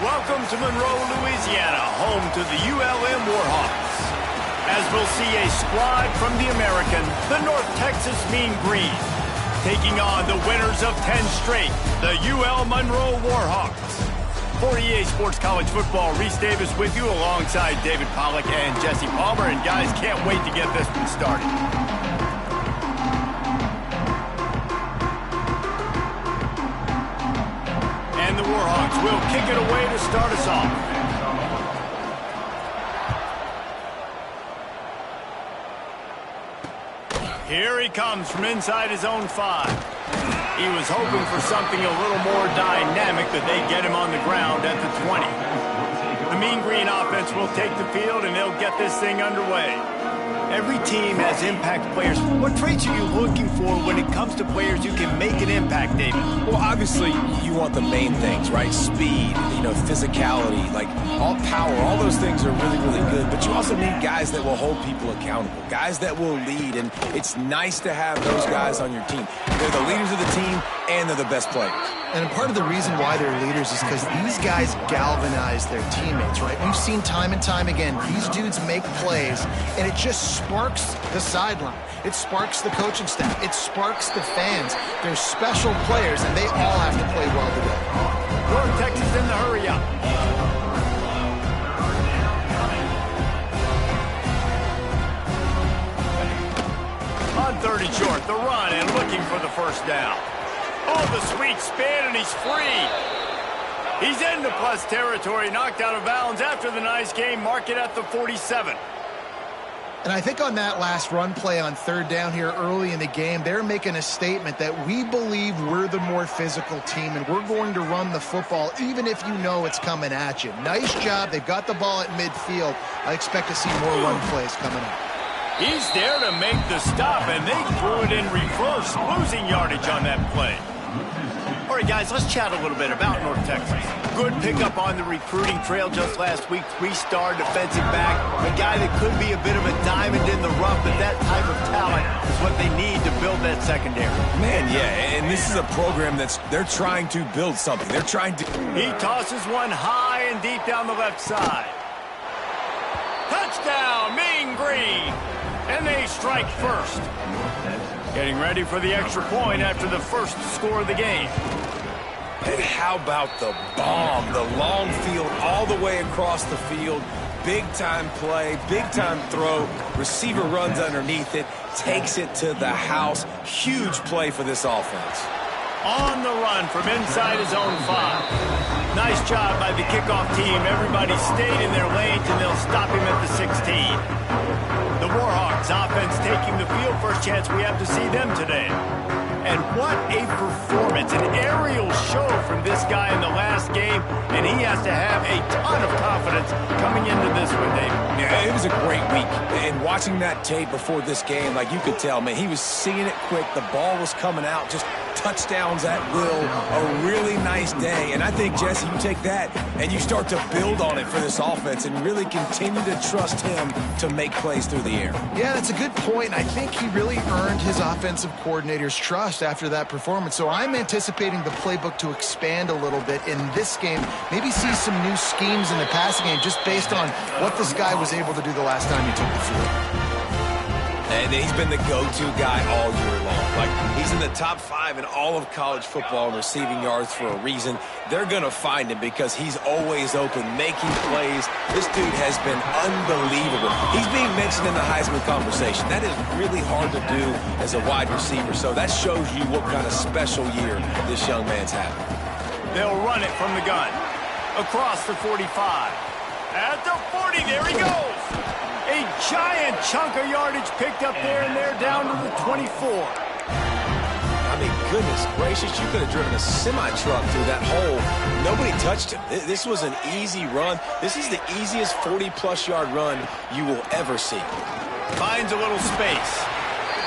Welcome to Monroe, Louisiana, home to the ULM Warhawks. As we'll see a squad from the American, the North Texas Mean Green, taking on the winners of 10 straight, the UL Monroe Warhawks. For EA Sports College Football, Reese Davis with you alongside David Pollack and Jesse Palmer. And guys, can't wait to get this one started. And the Warhawks will kick it away to start us off. Here he comes from inside his own 5. He was hoping for something a little more dynamic, but they get him on the ground at the 20. The Mean Green offense will take the field, and they'll get this thing underway. Every team has impact players. What traits are you looking for when it comes to players who can make an impact, David? Well, obviously, you want the main things, right? Speed, physicality, like all power. All those things are really, really good. But you also need guys that will hold people accountable, guys that will lead. And it's nice to have those guys on your team. They're the leaders of the team, and they're the best players. And part of the reason why they're leaders is because these guys galvanize their teammates, right? We've seen time and time again, these dudes make plays, and it just sparks the sideline. It sparks the coaching staff. It sparks the fans. They're special players, and they all have to play well together. North Texas in the hurry up. On 30 short, the run, and looking for the first down. Oh, the sweet spin, and he's free. He's into plus territory, knocked out of bounds after the nice game. Mark it at the 47. And I think on that last run play on third down here early in the game, they're making a statement that we believe we're the more physical team, and we're going to run the football even if you know it's coming at you. Nice job. They've got the ball at midfield. I expect to see more run plays coming up. He's there to make the stop, and they threw it in reverse, losing yardage on that play. All right, guys, let's chat a little bit about North Texas. Good pickup on the recruiting trail just last week. 3-star defensive back, a guy that could be a bit of a diamond in the rough, but that type of talent is what they need to build that secondary. Man, yeah, and this is a program they're trying to build something. They're trying to... He tosses one high and deep down the left side. Touchdown, Mean Green! And they strike first. Getting ready for the extra point after the first score of the game. And how about the bomb, the long field all the way across the field. Big-time play, big-time throw. Receiver runs underneath it, takes it to the house. Huge play for this offense. On the run from inside his own 5. Nice job by the kickoff team. Everybody stayed in their lanes, and they'll stop him at the 16. The Warhawks offense taking the field. First chance we have to see them today. And what a performance. An aerial show from this guy in the last game, and he has to have a ton of confidence coming into this one, Dave. Yeah, it was a great week. And watching that tape before this game, like you could tell, man, he was seeing it quick. The ball was coming out, just touchdowns at will. A really nice day. And I think, Jesse, you take that and you start to build on it for this offense and really continue to trust him to make plays through the air. Yeah, that's a good point. I think he really earned his offensive coordinator's trust after that performance. So I'm anticipating the playbook to expand a little bit in this game. Maybe see some new schemes in the passing game just based on what this guy was able to do the last time he took the field. And he's been the go-to guy all year long. Like, he's in the top 5 in all of college football in receiving yards for a reason. They're going to find him because he's always open, making plays. This dude has been unbelievable. He's being mentioned in the Heisman conversation. That is really hard to do as a wide receiver. So that shows you what kind of special year this young man's having. They'll run it from the gun. Across the 45. At the 40, there he goes. A giant chunk of yardage picked up there, and they're down to the 24. I mean, goodness gracious, you could have driven a semi-truck through that hole. Nobody touched him. This was an easy run. This is the easiest 40-plus yard run you will ever see. Finds a little space.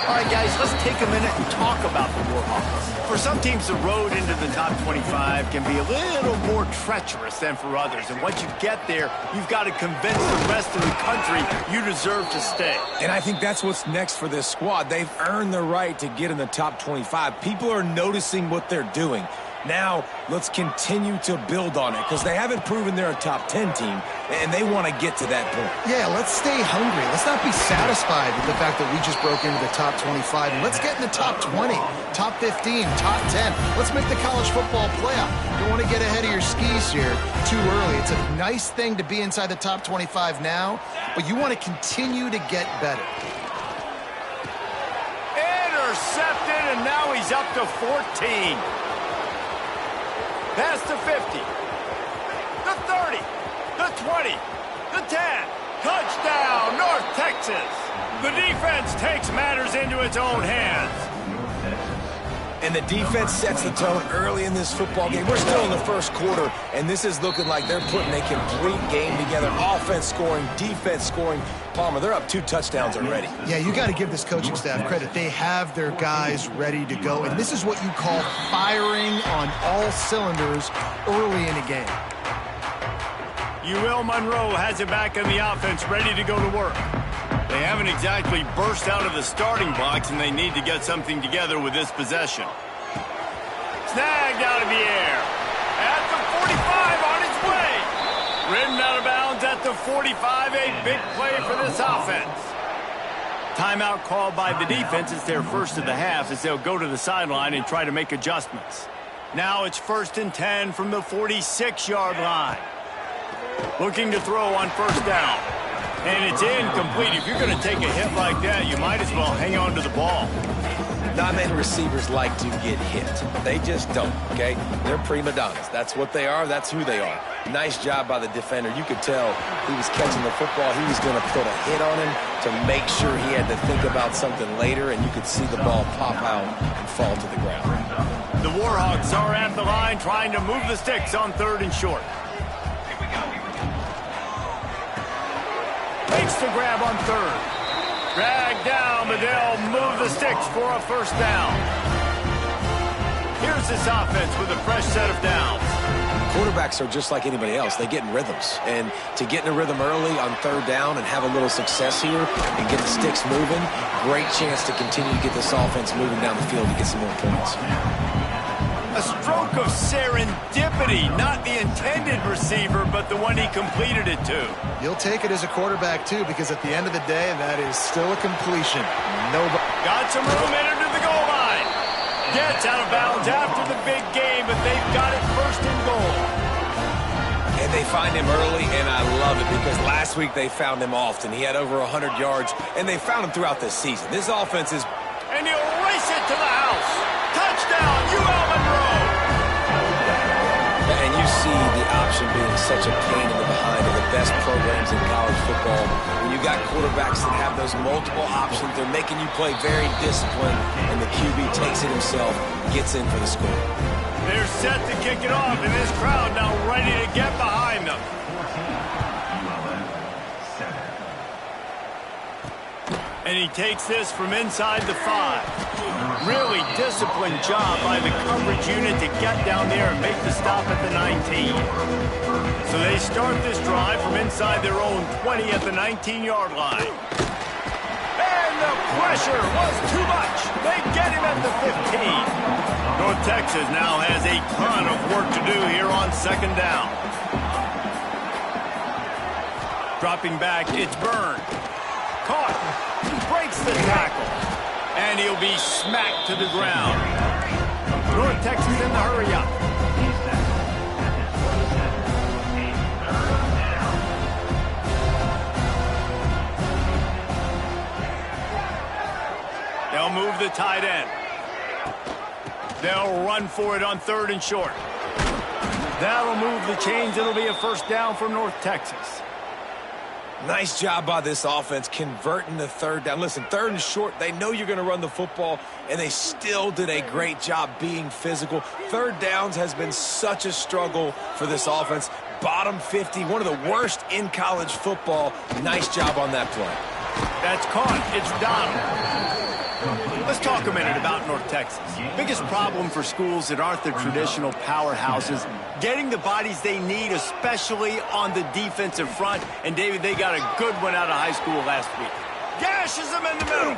All right, guys, let's take a minute and talk about the Warhawks. For some teams, the road into the top 25 can be a little more treacherous than for others. And once you get there, you've got to convince the rest of the country you deserve to stay. And I think that's what's next for this squad. They've earned the right to get in the top 25. People are noticing what they're doing. Now, let's continue to build on it because they haven't proven they're a top 10 team, and they want to get to that point. Yeah, let's stay hungry. Let's not be satisfied with the fact that we just broke into the top 25. Let's get in the top 20, top 15, top 10. Let's make the college football playoff. You don't want to get ahead of your skis here too early. It's a nice thing to be inside the top 25 now, but you want to continue to get better. Intercepted, and now he's up to 14. Past the 50, the 30, the 20, the 10. Touchdown, North Texas. The defense takes matters into its own hands. And the defense sets the tone early in this football game. We're still in the first quarter, and this is looking like they're putting a complete game together. Offense scoring, defense scoring. Palmer, they're up 2 touchdowns already. Yeah, you got to give this coaching staff credit. They have their guys ready to go, and this is what you call firing on all cylinders early in a game. Monroe has it back in the offense, ready to go to work. They haven't exactly burst out of the starting blocks, and they need to get something together with this possession. Snagged out of the air. At the 45, on its way. Ridden out of bounds at the 45, a big play for this offense. Timeout called by the defense. It's their first of the half as they'll go to the sideline and try to make adjustments. Now it's 1st and 10 from the 46-yard line. Looking to throw on first down. And it's incomplete. If you're going to take a hit like that, you might as well hang on to the ball. Not many receivers like to get hit. They just don't, okay? They're prima donnas. That's what they are. That's who they are. Nice job by the defender. You could tell he was catching the football. He was going to put a hit on him to make sure he had to think about something later, and you could see the ball pop out and fall to the ground. The Warhawks are at the line trying to move the sticks on 3rd and short. Makes the grab on 3rd. Dragged down, but they'll move the sticks for a first down. Here's this offense with a fresh set of downs. Quarterbacks are just like anybody else. They get in rhythms. And to get in a rhythm early on 3rd down and have a little success here and get the sticks moving, great chance to continue to get this offense moving down the field to get some more points. A stroke of serendipity, not the intended receiver, but the one he completed it to. You'll take it as a quarterback, too, because at the end of the day, that is still a completion. Nobody got some room, entered to the goal line. Gets out of bounds after the big game, but they've got it 1st and goal. And they find him early, and I love it because last week they found him often. He had over 100 yards, and they found him throughout this season. This offense is... And he'll race it to the house. Touchdown, Monroe. And you see the option being such a pain in the behind of the best programs in college football. When you got quarterbacks that have those multiple options, they're making you play very disciplined, and the QB takes it himself, gets in for the score. They're set to kick it off, and this crowd now ready to get behind them. And he takes this from inside the 5. Really disciplined job by the coverage unit to get down there and make the stop at the 19. So they start this drive from inside their own 20 at the 19-yard line. And the pressure was too much. They get him at the 15. North Texas now has a ton of work to do here on 2nd down. Dropping back, it's Byrne. Caught. Breaks the tackle. And he'll be smacked to the ground. North Texas in the hurry up. They'll move the tight end. They'll run for it on 3rd and short. That'll move the chains. It'll be a first down for North Texas. Nice job by this offense converting the 3rd down. Listen, 3rd and short, they know you're going to run the football, and they still did a great job being physical. 3rd downs has been such a struggle for this offense. Bottom 50, one of the worst in college football. Nice job on that play. That's caught. It's Donald. Let's talk a minute about North Texas. Biggest problem for schools that aren't the traditional powerhouses, getting the bodies they need, especially on the defensive front. And, David, they got a good one out of high school last week. Gashes him in the middle.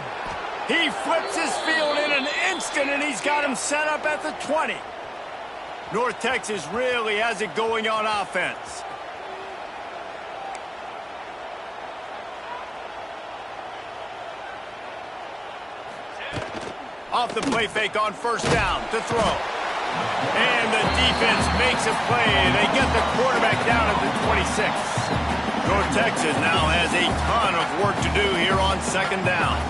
He flips his field in an instant, and he's got him set up at the 20. North Texas really has it going on offense. Off the play fake on first down to throw. And the defense makes a play. They get the quarterback down at the 26. North Texas now has a ton of work to do here on second down.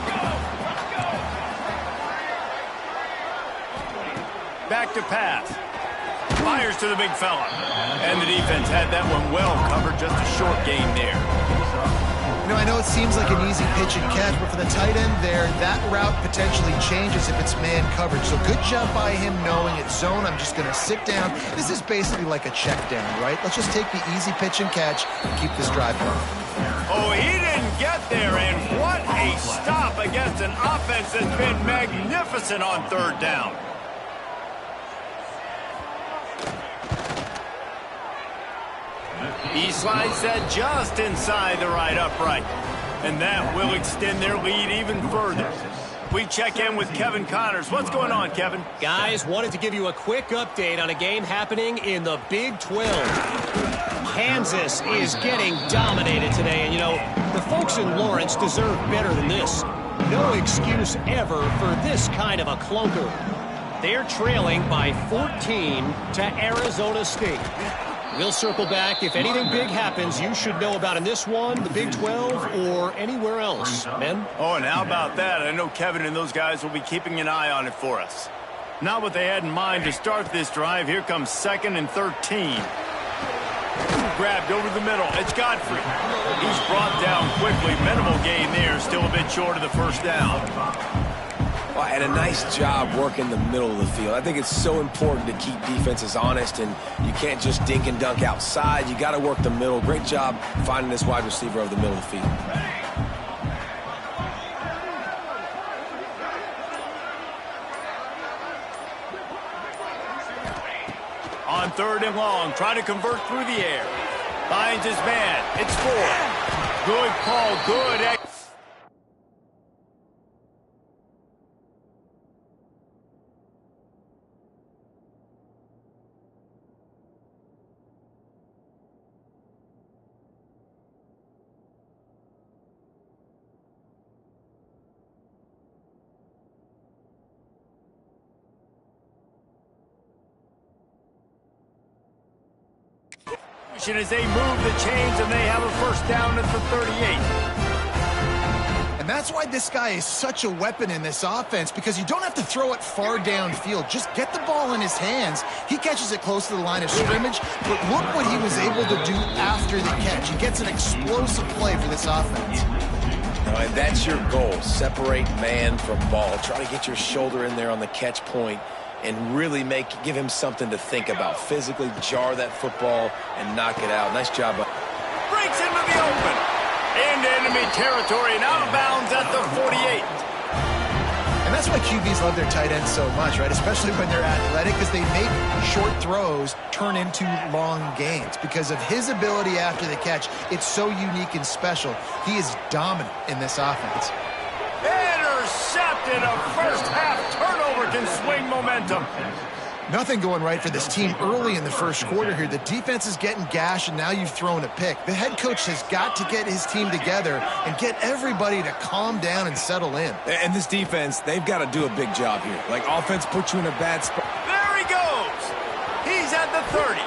Back to pass. Fires to the big fella. And the defense had that one well covered. Just a short gain there. You know, I know it seems like an easy pitch and catch, but for the tight end there, that route potentially changes if it's man coverage. So good job by him knowing it's zone. I'm just going to sit down. This is basically like a check down, right? Let's just take the easy pitch and catch and keep this drive going. Oh, he didn't get there, and what a stop against an offense that's been magnificent on third down. He slides that just inside the right upright. And that will extend their lead even further. We check in with Kevin Connors. What's going on, Kevin? Guys, wanted to give you a quick update on a game happening in the Big 12. Kansas is getting dominated today. And, you know, the folks in Lawrence deserve better than this. No excuse ever for this kind of a clunker. They're trailing by 14 to Arizona State. We'll circle back. If anything big happens, you should know about in this one, the Big 12, or anywhere else. Men? Oh, and how about that? I know Kevin and those guys will be keeping an eye on it for us. Not what they had in mind to start this drive. Here comes 2nd and 13. Grabbed over the middle. It's Godfrey. He's brought down quickly. Minimal gain there. Still a bit short of the first down. Well, and a nice job working the middle of the field. I think it's so important to keep defenses honest, and you can't just dink and dunk outside. You got to work the middle. Great job finding this wide receiver over the middle of the field. On 3rd and long, trying to convert through the air. Finds his man. It's 4. Good call. Good. As they move the chains, and they have a first down at the 38. And that's why this guy is such a weapon in this offense, because you don't have to throw it far downfield. Just get the ball in his hands. He catches it close to the line of scrimmage, but look what he was able to do after the catch. He gets an explosive play for this offense. And that's your goal. Separate man from ball. Try to get your shoulder in there on the catch point and really give him something to think about. Physically jar that football and knock it out. Nice job. Breaks into the open. Into enemy territory and out of bounds at the 48. And that's why QBs love their tight ends so much, right? Especially when they're athletic, because they make short throws turn into long gains. Because of his ability after the catch, it's so unique and special. He is dominant in this offense. Intercepted. A first half turnover can swing momentum. Nothing going right for this team early in the first quarter here. The defense is getting gashed, and now you've thrown a pick. The head coach has got to get his team together and get everybody to calm down and settle in. And this defense, they've got to do a big job here. Like, offense puts you in a bad spot. There he goes. He's at the 30.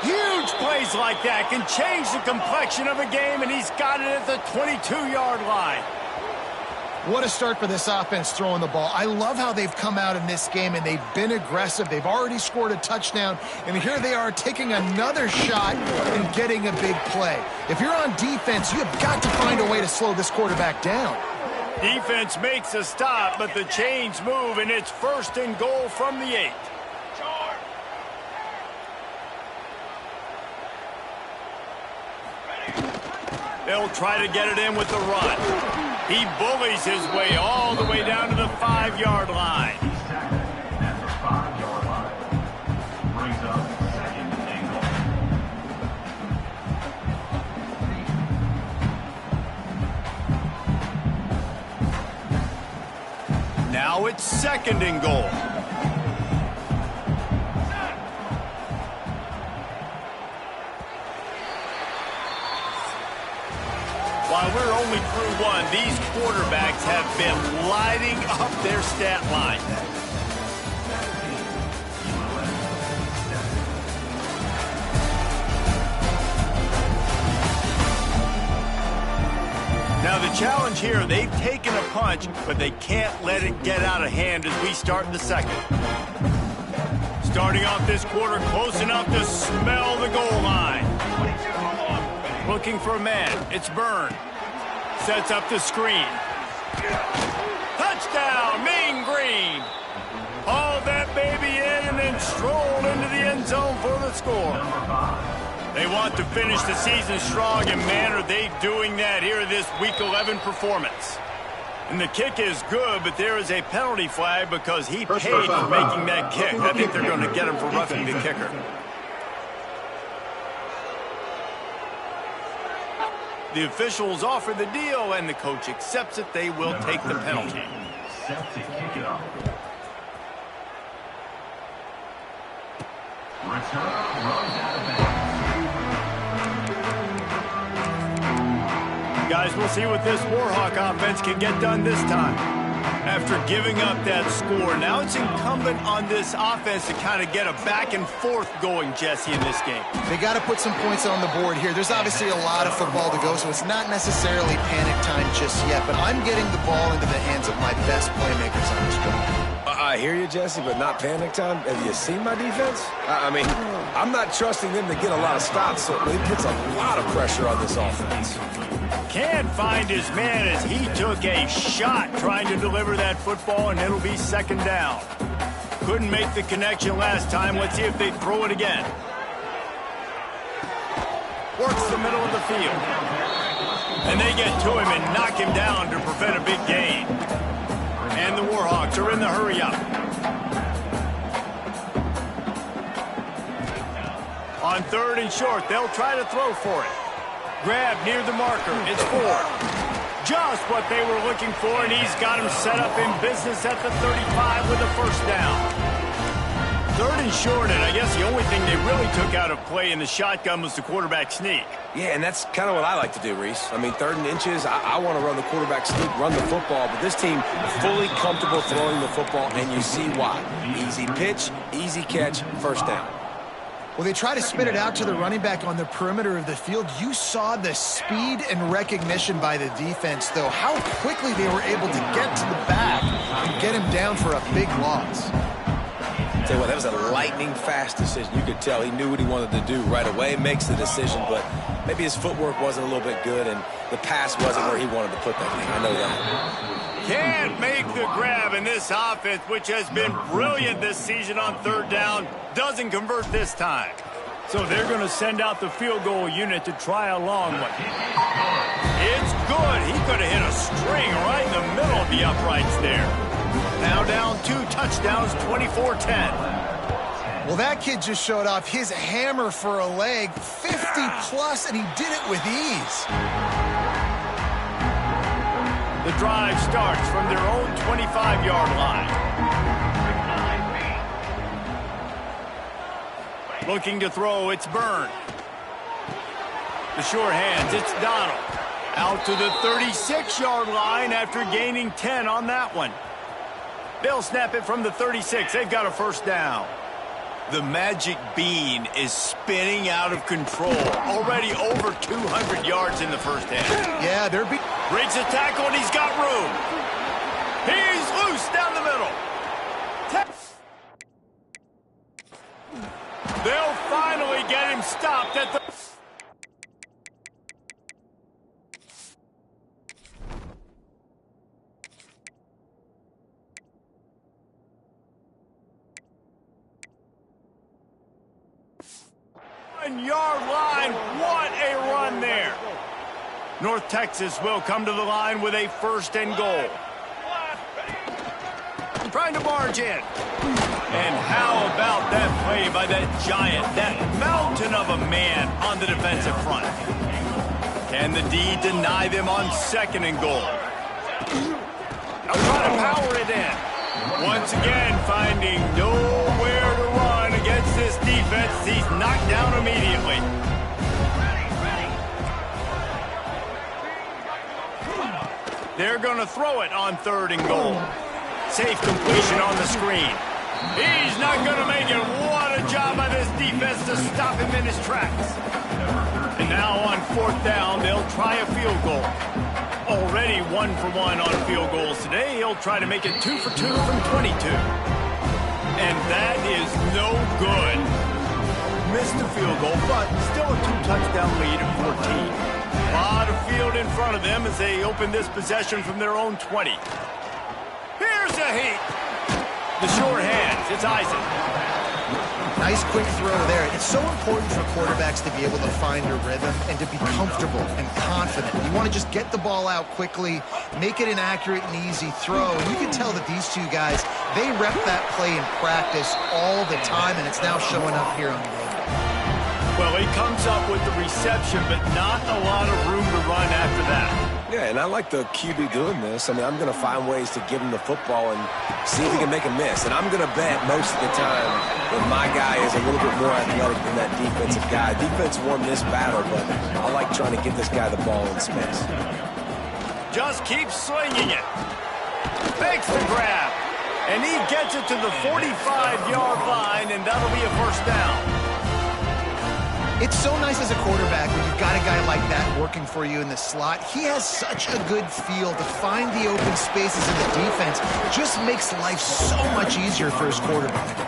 Huge plays like that can change the complexion of a game, and he's got it at the 22-yard line. What a start for this offense throwing the ball. I love how they've come out in this game, and they've been aggressive. They've already scored a touchdown, and here they are taking another shot and getting a big play. If you're on defense, you have got to find a way to slow this quarterback down. Defense makes a stop, but the chains move, and it's 1st and goal from the 8. They'll try to get it in with the run. He bullies his way all the way down to the 5-yard line. Now it's 2nd and goal. these quarterbacks have been lighting up their stat line. Now the challenge here, they've taken a punch, but they can't let it get out of hand as we start in the second. Starting off this quarter close enough to smell the goal line. Looking for a man. It's Byrne. Sets up the screen. Touchdown, Mean Green. Haul that baby in and then stroll into the end zone for the score. They want to finish the season strong, and man, are they doing that here in this Week 11 performance. And the kick is good, but there is a penalty flag because he paid for making that kick. I think they're going to get him for roughing the kicker. The officials offer the deal, and the coach accepts it. They will take the penalty. Set to kick it off. Return runs out of bounds. Guys, we'll see what this Warhawk offense can get done this time. After giving up that score, now it's incumbent on this offense to kind of get a back and forth going, Jesse, in this game. They got to put some points on the board here. There's obviously a lot of football to go, so it's not necessarily panic time just yet, but I'm getting the ball into the hands of my best playmakers on this drive. I hear you, Jesse, but not panic time. Have you seen my defense? I mean, I'm not trusting them to get a lot of stops, so it puts a lot of pressure on this offense. Can't find his man as he took a shot trying to deliver that football, and it'll be second down. Couldn't make the connection last time. Let's see if they throw it again. Works the middle of the field. And they get to him and knock him down to prevent a big gain. And the Warhawks are in the hurry-up. On third and short, they'll try to throw for it. Grab near the marker. It's Ford. Just what they were looking for, and he's got him set up in business at the 35 with a first down. Third and short, and I guess the only thing they really took out of play in the shotgun was the quarterback sneak. Yeah, and that's kind of what I like to do, Reese. I mean, third and inches, I want to run the quarterback sneak, run the football, but this team fully comfortable throwing the football, and you see why. Easy pitch, easy catch, first down. Well, they try to spit it out to the running back on the perimeter of the field. You saw the speed and recognition by the defense, though. How quickly they were able to get to the back and get him down for a big loss. Tell you what, that was a lightning-fast decision. You could tell he knew what he wanted to do right away, makes the decision, but maybe his footwork wasn't a little bit good, and the pass wasn't where he wanted to put that thing. I know that. Can't make the grab, in this offense, which has been brilliant this season on third down, doesn't convert this time. So they're going to send out the field goal unit to try a long one. It's good. He could have hit a string right in the middle of the uprights there. Now down 2 touchdowns, 24-10. Well, that kid just showed off his hammer for a leg, 50-plus, and he did it with ease. The drive starts from their own 25-yard line. Looking to throw, it's Byrne. The short hands, it's Donald. Out to the 36-yard line after gaining 10 on that one. They'll snap it from the 36. They've got a first down. The magic bean is spinning out of control. Already over 200 yards in the first half. Yeah, breaks a tackle, and he's got room. He's loose down the middle. They'll finally get him stopped at the... yard line. What a run there. North Texas will come to the line with a first and goal. Trying to barge in. And how about that play by that giant, that mountain of a man on the defensive front? Can the D deny them on second and goal? Now try to power it in. Once again, finding nowhere to run against this defense. He's knocked down immediately. They're going to throw it on 3rd and goal. Safe completion on the screen. He's not going to make it. What a job by this defense to stop him in his tracks. And now on 4th down, they'll try a field goal. Already 1 for 1 on field goals today. He'll try to make it 2 for 2 from 22. And that is no good. Missed the field goal, but still a 2-touchdown lead at 14. A lot of field in front of them as they open this possession from their own 20. Here's a heat. The short hands. It's Isaac. Nice quick throw there. It's so important for quarterbacks to be able to find a rhythm and to be comfortable and confident. You want to just get the ball out quickly, make it an accurate and easy throw. And you can tell that these two guys, they rep that play in practice all the time, and it's now showing up here on the game. Well, he comes up with the reception, but not a lot of room to run after that. Yeah, and I like the QB doing this. I mean, I'm going to find ways to give him the football and see if he can make a miss. And I'm going to bet most of the time that my guy is a little bit more athletic than that defensive guy. Defense won this battle, but I like trying to get this guy the ball in space. Just keep slinging it. Makes the grab. And he gets it to the 45-yard line, and that'll be a 1st down. It's so nice as a quarterback when you've got a guy like that working for you in the slot. He has such a good feel to find the open spaces in the defense. It just makes life so much easier for his quarterback.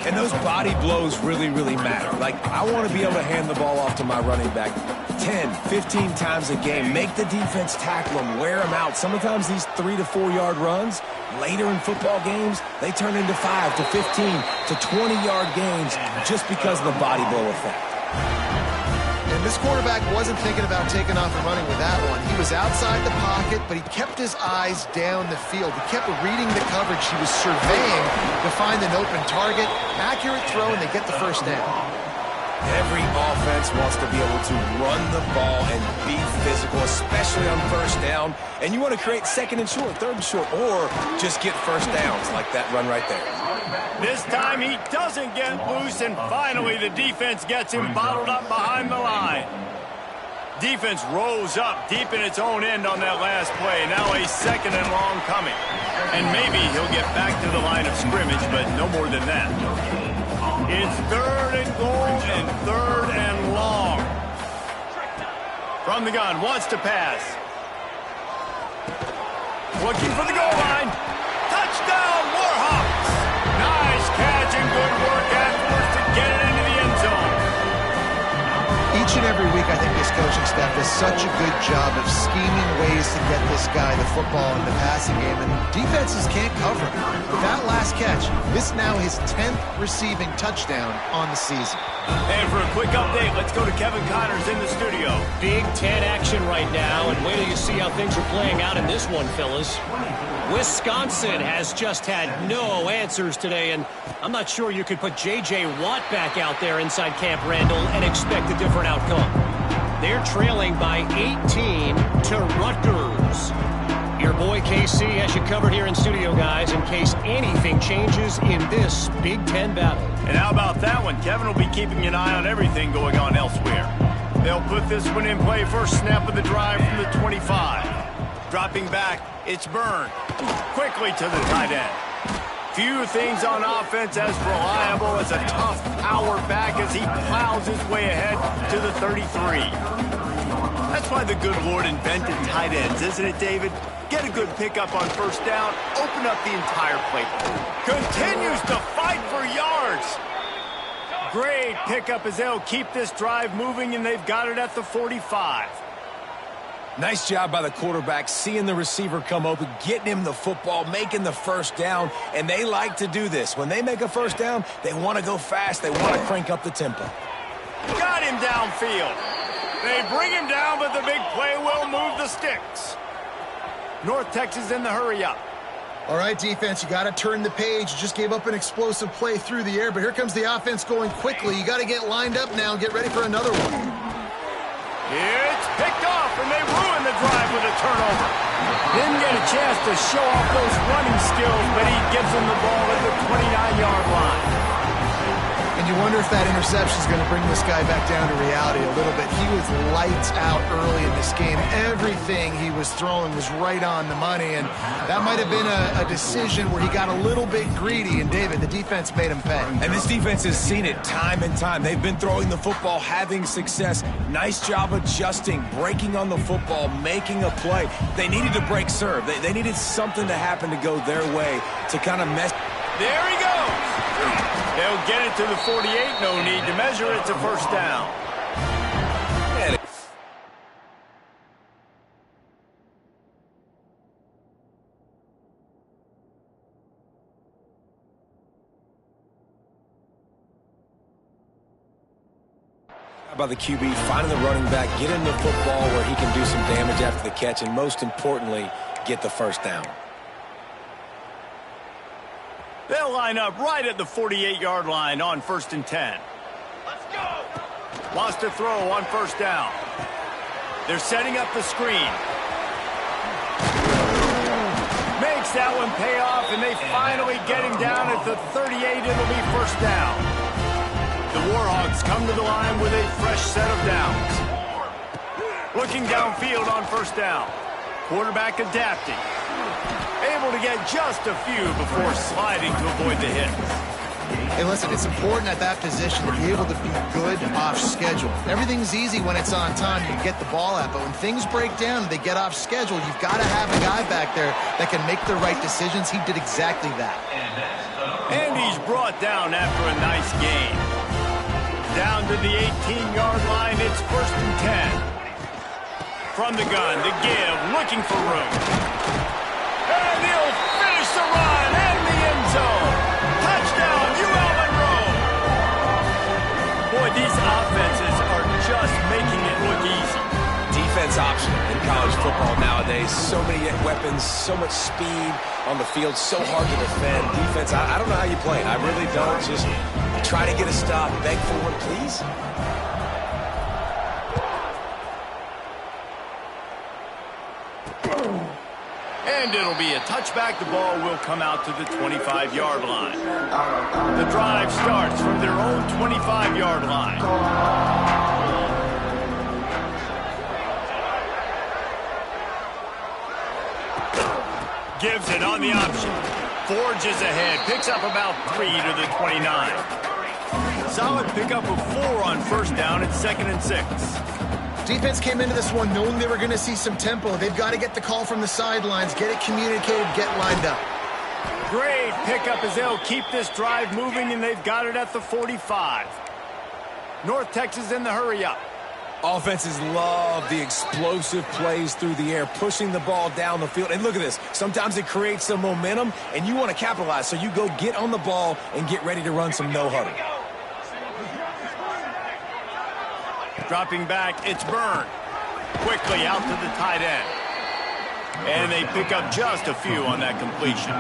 And those body blows really, really matter. Like, I want to be able to hand the ball off to my running back 10, 15 times a game. Make the defense tackle him, wear him out. Sometimes these 3 to 4 yard runs, later in football games, they turn into 5 to 15 to 20-yard games just because of the body blow effect. And this quarterback wasn't thinking about taking off and running with that one. He was outside the pocket, but he kept his eyes down the field. He kept reading the coverage. He was surveying to find an open target. Accurate throw, and they get the 1st down. Every offense wants to be able to run the ball and be physical, especially on 1st down. And you want to create 2nd and short, 3rd and short, or just get 1st downs like that run right there. This time he doesn't get loose, and finally the defense gets him bottled up behind the line. Defense rolls up deep in its own end on that last play. Now a 2nd and long coming. And maybe he'll get back to the line of scrimmage, but no more than that. It's 3rd and goal and 3rd and long. From the gun, wants to pass. Looking for the goal line. Touchdown, Warhawks! Nice catch and good work afterwards to get it into the end zone. Each and every week, I think this coaching staff does such a good job of scheming ways to get this guy the football in the passing game, and defenses can't cover him. With that last catch, this now his 10th receiving touchdown on the season. And for a quick update, let's go to Kevin Connors in the studio. Big Ten action right now, and wait till you see how things are playing out in this one, fellas. Wisconsin has just had no answers today, and I'm not sure you could put J.J. Watt back out there inside Camp Randall and expect a different outcome. They're trailing by 18 to Rutgers. Your boy KC has you covered here in studio, guys, in case anything changes in this Big Ten battle. And how about that one? Kevin will be keeping an eye on everything going on elsewhere. They'll put this one in play. First snap of the drive from the 25. Dropping back, it's Byrne. Quickly to the tight end. Few things on offense as reliable as a tough power back as he plows his way ahead to the 33. That's why the good Lord invented tight ends, isn't it, David? Get a good pickup on 1st down, open up the entire plate. Continues to fight for yards. Great pickup as they'll keep this drive moving, and they've got it at the 45. Nice job by the quarterback, seeing the receiver come open, getting him the football, making the 1st down, and they like to do this. When they make a 1st down, they want to go fast. They want to crank up the tempo. Got him downfield. They bring him down, but the big play will move the sticks. North Texas in the hurry-up. All right, defense, you got to turn the page. You just gave up an explosive play through the air, but here comes the offense going quickly. You got to get lined up now and get ready for another one. It's picked off, and they ruin the drive with a turnover. Didn't get a chance to show off those running skills, but he gives them the ball at the 29-yard line. And you wonder wonder if that interception is going to bring this guy back down to reality a little bit. He was lights out early in this game. Everything he was throwing was right on the money, and that might have been a decision where he got a little bit greedy, and David, the defense made him pay. And this defense has seen it time and time. They've been throwing the football, having success. Nice job adjusting, breaking on the football, making a play. They needed to break serve. They needed something to happen to go their way to kind of mess. There he goes. They'll get it to the 48. No need to measure. It's a first down. By the QB, finding the running back, get him the football where he can do some damage after the catch, and most importantly, get the first down. They'll line up right at the 48-yard line on 1st and 10. Let's go! Wants to throw on first down. They're setting up the screen. Makes that one pay off, and they finally get him down at the 38. It'll be first down. The Warhawks come to the line with a fresh set of downs. Looking downfield on first down. Quarterback adapting. Able to get just a few before sliding to avoid the hit. Hey, listen, it's important at that position to be able to be good off schedule. Everything's easy when it's on time. You get the ball out, but when things break down and they get off schedule, you've got to have a guy back there that can make the right decisions. He did exactly that. And he's brought down after a nice gain. Down to the 18-yard line, it's 1st and 10. From the gun, to give, looking for room. And he'll finish the run in the end zone. Touchdown, UL Monroe. Boy, these offenses are just making it look easy. Defense option in college football nowadays. So many weapons, so much speed on the field, so hard to defend. Defense, I don't know how you play it. I really don't. Just try to get a stop, beg for one, please. And it'll be a touchback. The ball will come out to the 25-yard line. The drive starts from their own 25-yard line. Gives it on the option. Forges ahead. Picks up about 3 to the 29. Solid pickup of 4 on first down. It's 2nd and 6. Defense came into this one knowing they were going to see some tempo. They've got to get the call from the sidelines, get it communicated, get lined up. Great pickup as they'll keep this drive moving, and they've got it at the 45. North Texas in the hurry-up. Offenses love the explosive plays through the air, pushing the ball down the field. And look at this. Sometimes it creates some momentum, and you want to capitalize. So you go get on the ball and get ready to run some no-huddle. Dropping back, it's Byrne. Quickly out to the tight end. And they pick up just a few on that completion.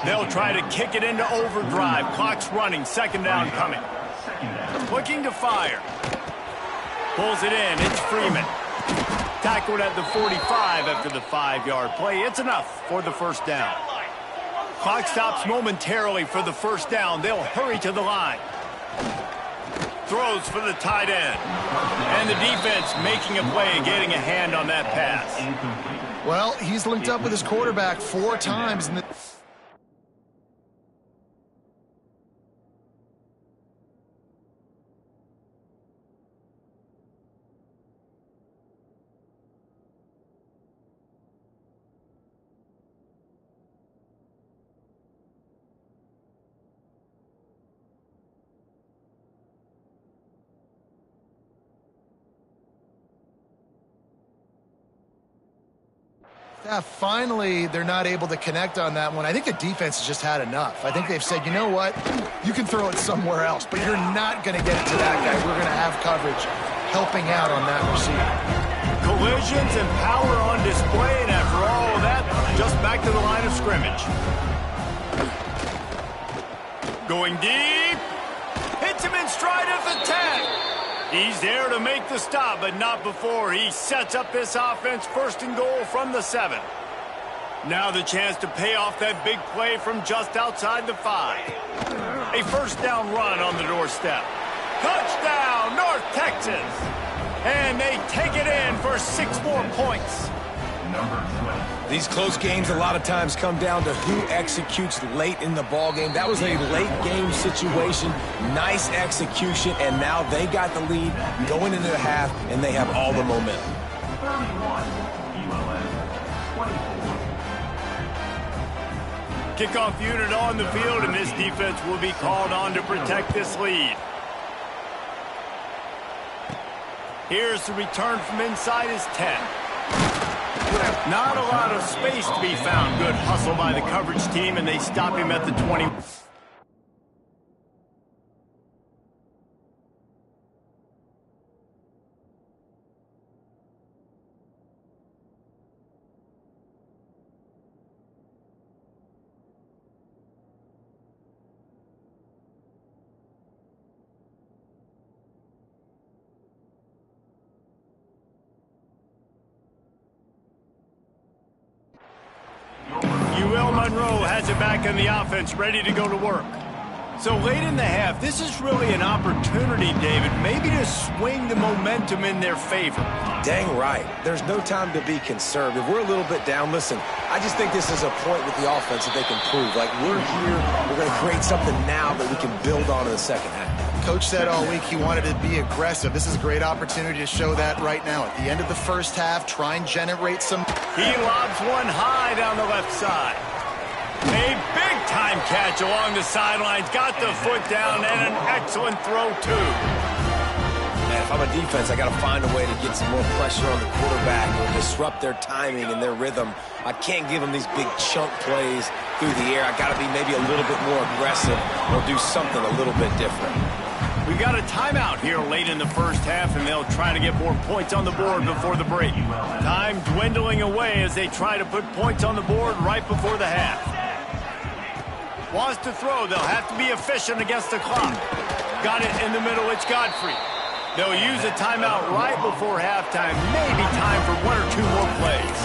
They'll try to kick it into overdrive. Clock's running, 2nd down coming. Looking to fire. Pulls it in, it's Freeman. Tackled at the 45 after the 5-yard play. It's enough for the first down. Clock stops momentarily for the first down. They'll hurry to the line. Throws for the tight end. And the defense making a play, getting a hand on that pass. Well, he's linked up with his quarterback 4 times. Yeah, finally, they're not able to connect on that one. I think the defense has just had enough. I think they've said, you know what, you can throw it somewhere else, but you're not going to get it to that guy. We're going to have coverage helping out on that receiver. Collisions and power on display, and after all of that, just back to the line of scrimmage. Going deep. Hits him in stride at the 10. He's there to make the stop, but not before he sets up this offense. 1st and goal from the 7. Now the chance to pay off that big play from just outside the 5. A first down run on the doorstep. Touchdown, North Texas. And they take it in for 6 more points. Number 20. These close games a lot of times come down to who executes late in the ball game. That was a late game situation. Nice execution, and now they got the lead going into the half, and they have all the momentum. 31. ULM. 24. Kickoff unit on the field, and this defense will be called on to protect this lead. Here's the return from inside his 10. Not a lot of space to be found. Good hustle by the coverage team, and they stop him at the 20. Monroe has it back in the offense, ready to go to work. So late in the half, this is really an opportunity, David, maybe to swing the momentum in their favor. Dang right. There's no time to be conservative. We're a little bit down. Listen, I just think this is a point with the offense that they can prove. Like, we're here, we're going to create something now that we can build on in the second half. Coach said all week he wanted to be aggressive. This is a great opportunity to show that right now. At the end of the first half, try and generate some. He lobs one high down the left side. A big-time catch along the sidelines. Got the foot down, and an excellent throw, too. Man, if I'm a defense, I got to find a way to get some more pressure on the quarterback or disrupt their timing and their rhythm. I can't give them these big chunk plays through the air. I got to be maybe a little bit more aggressive or do something a little bit different. We got a timeout here late in the first half, and they'll try to get more points on the board before the break. Time dwindling away as they try to put points on the board right before the half. Wants to throw. They'll have to be efficient against the clock. Got it in the middle. It's Godfrey. They'll use a timeout right before halftime. Maybe time for 1 or 2 more plays.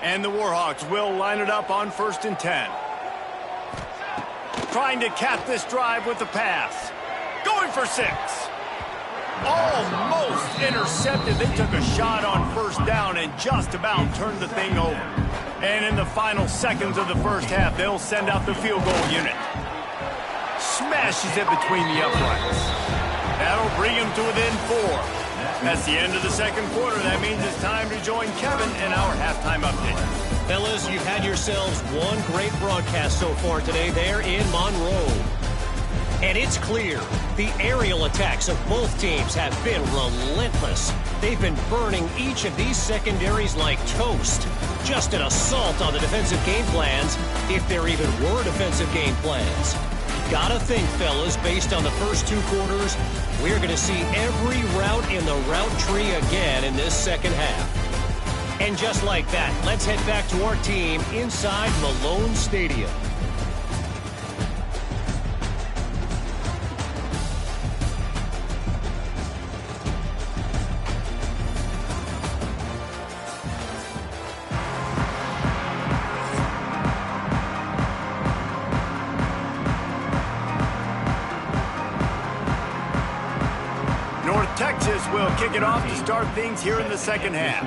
And the Warhawks will line it up on 1st and 10. Trying to cap this drive with the pass. Going for 6. Almost intercepted. They took a shot on 1st down and just about turned the thing over. And in the final seconds of the first half, they'll send out the field goal unit. Smashes it between the uprights. That'll bring him to within 4. That's the end of the second quarter. That means it's time to join Kevin in our halftime update. Fellas, you've had yourselves one great broadcast so far today there in Monroe. And it's clear the aerial attacks of both teams have been relentless. They've been burning each of these secondaries like toast. Just an assault on the defensive game plans, if there even were defensive game plans. Gotta think, fellas, based on the first 2 quarters, we're going to see every route in the route tree again in this second half. And just like that, let's head back to our team inside Malone Stadium. Texas will kick it off to start things here in the second half.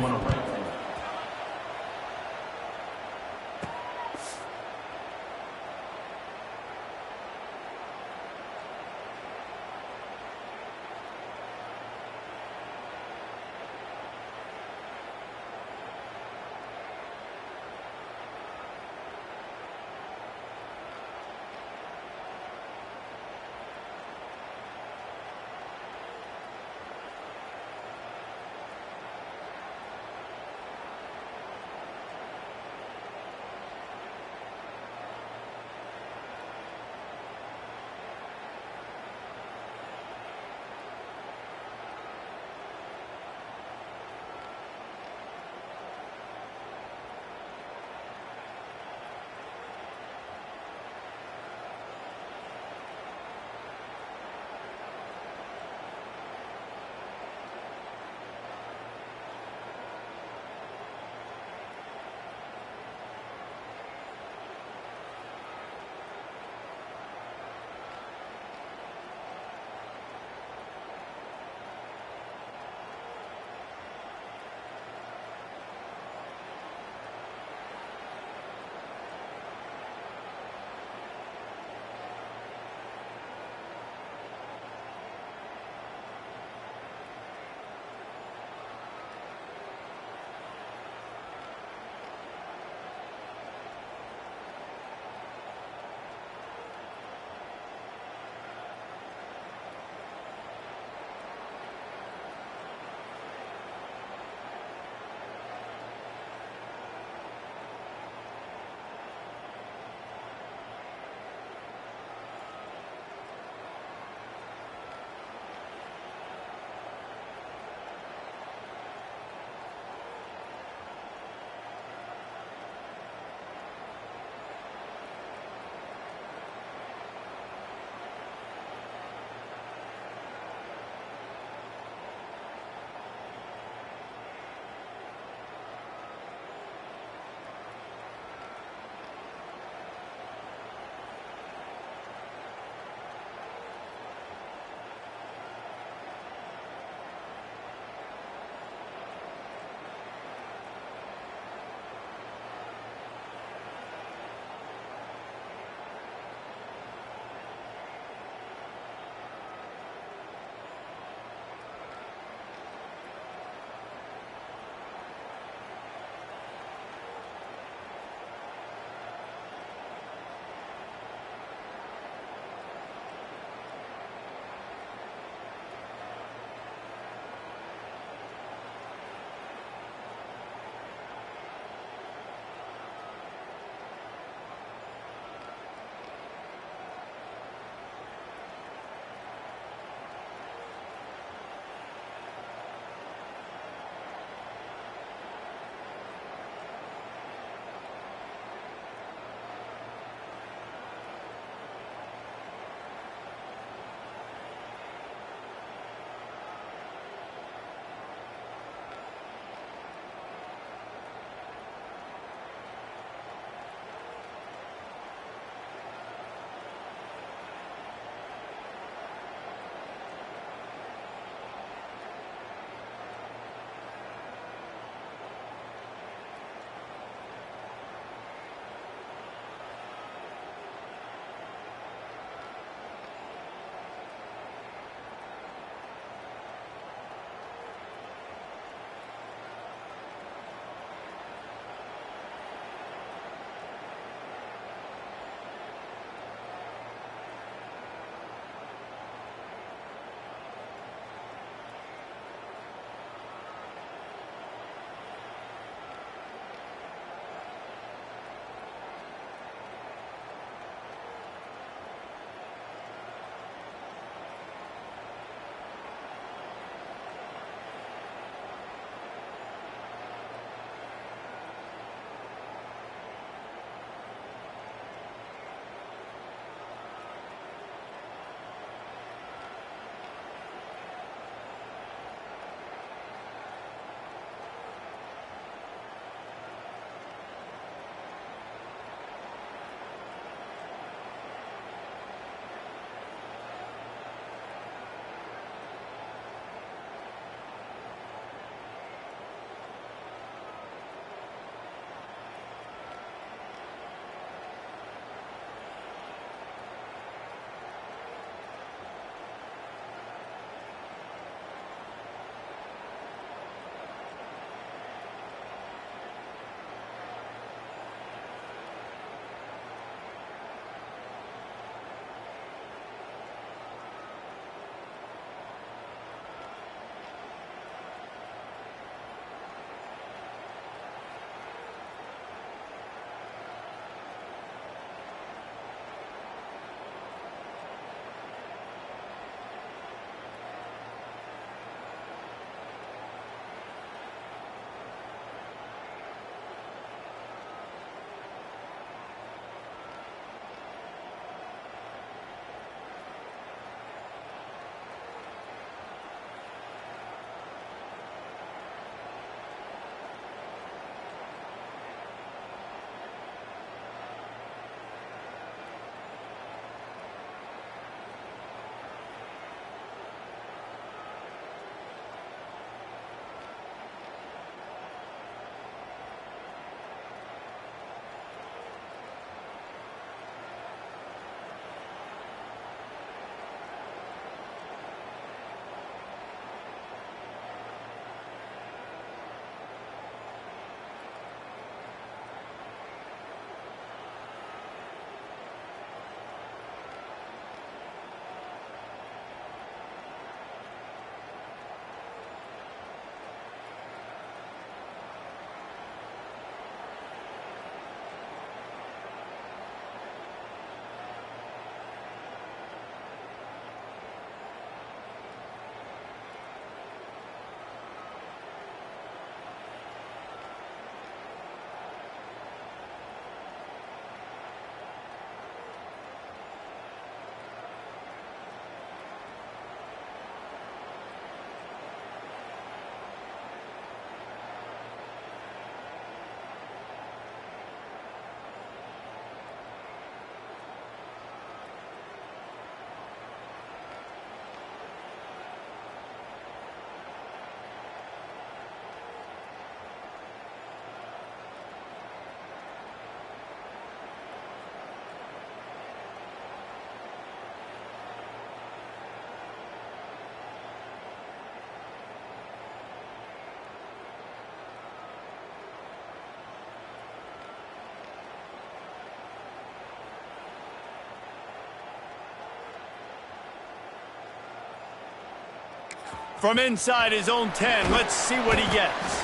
From inside his own 10, let's see what he gets.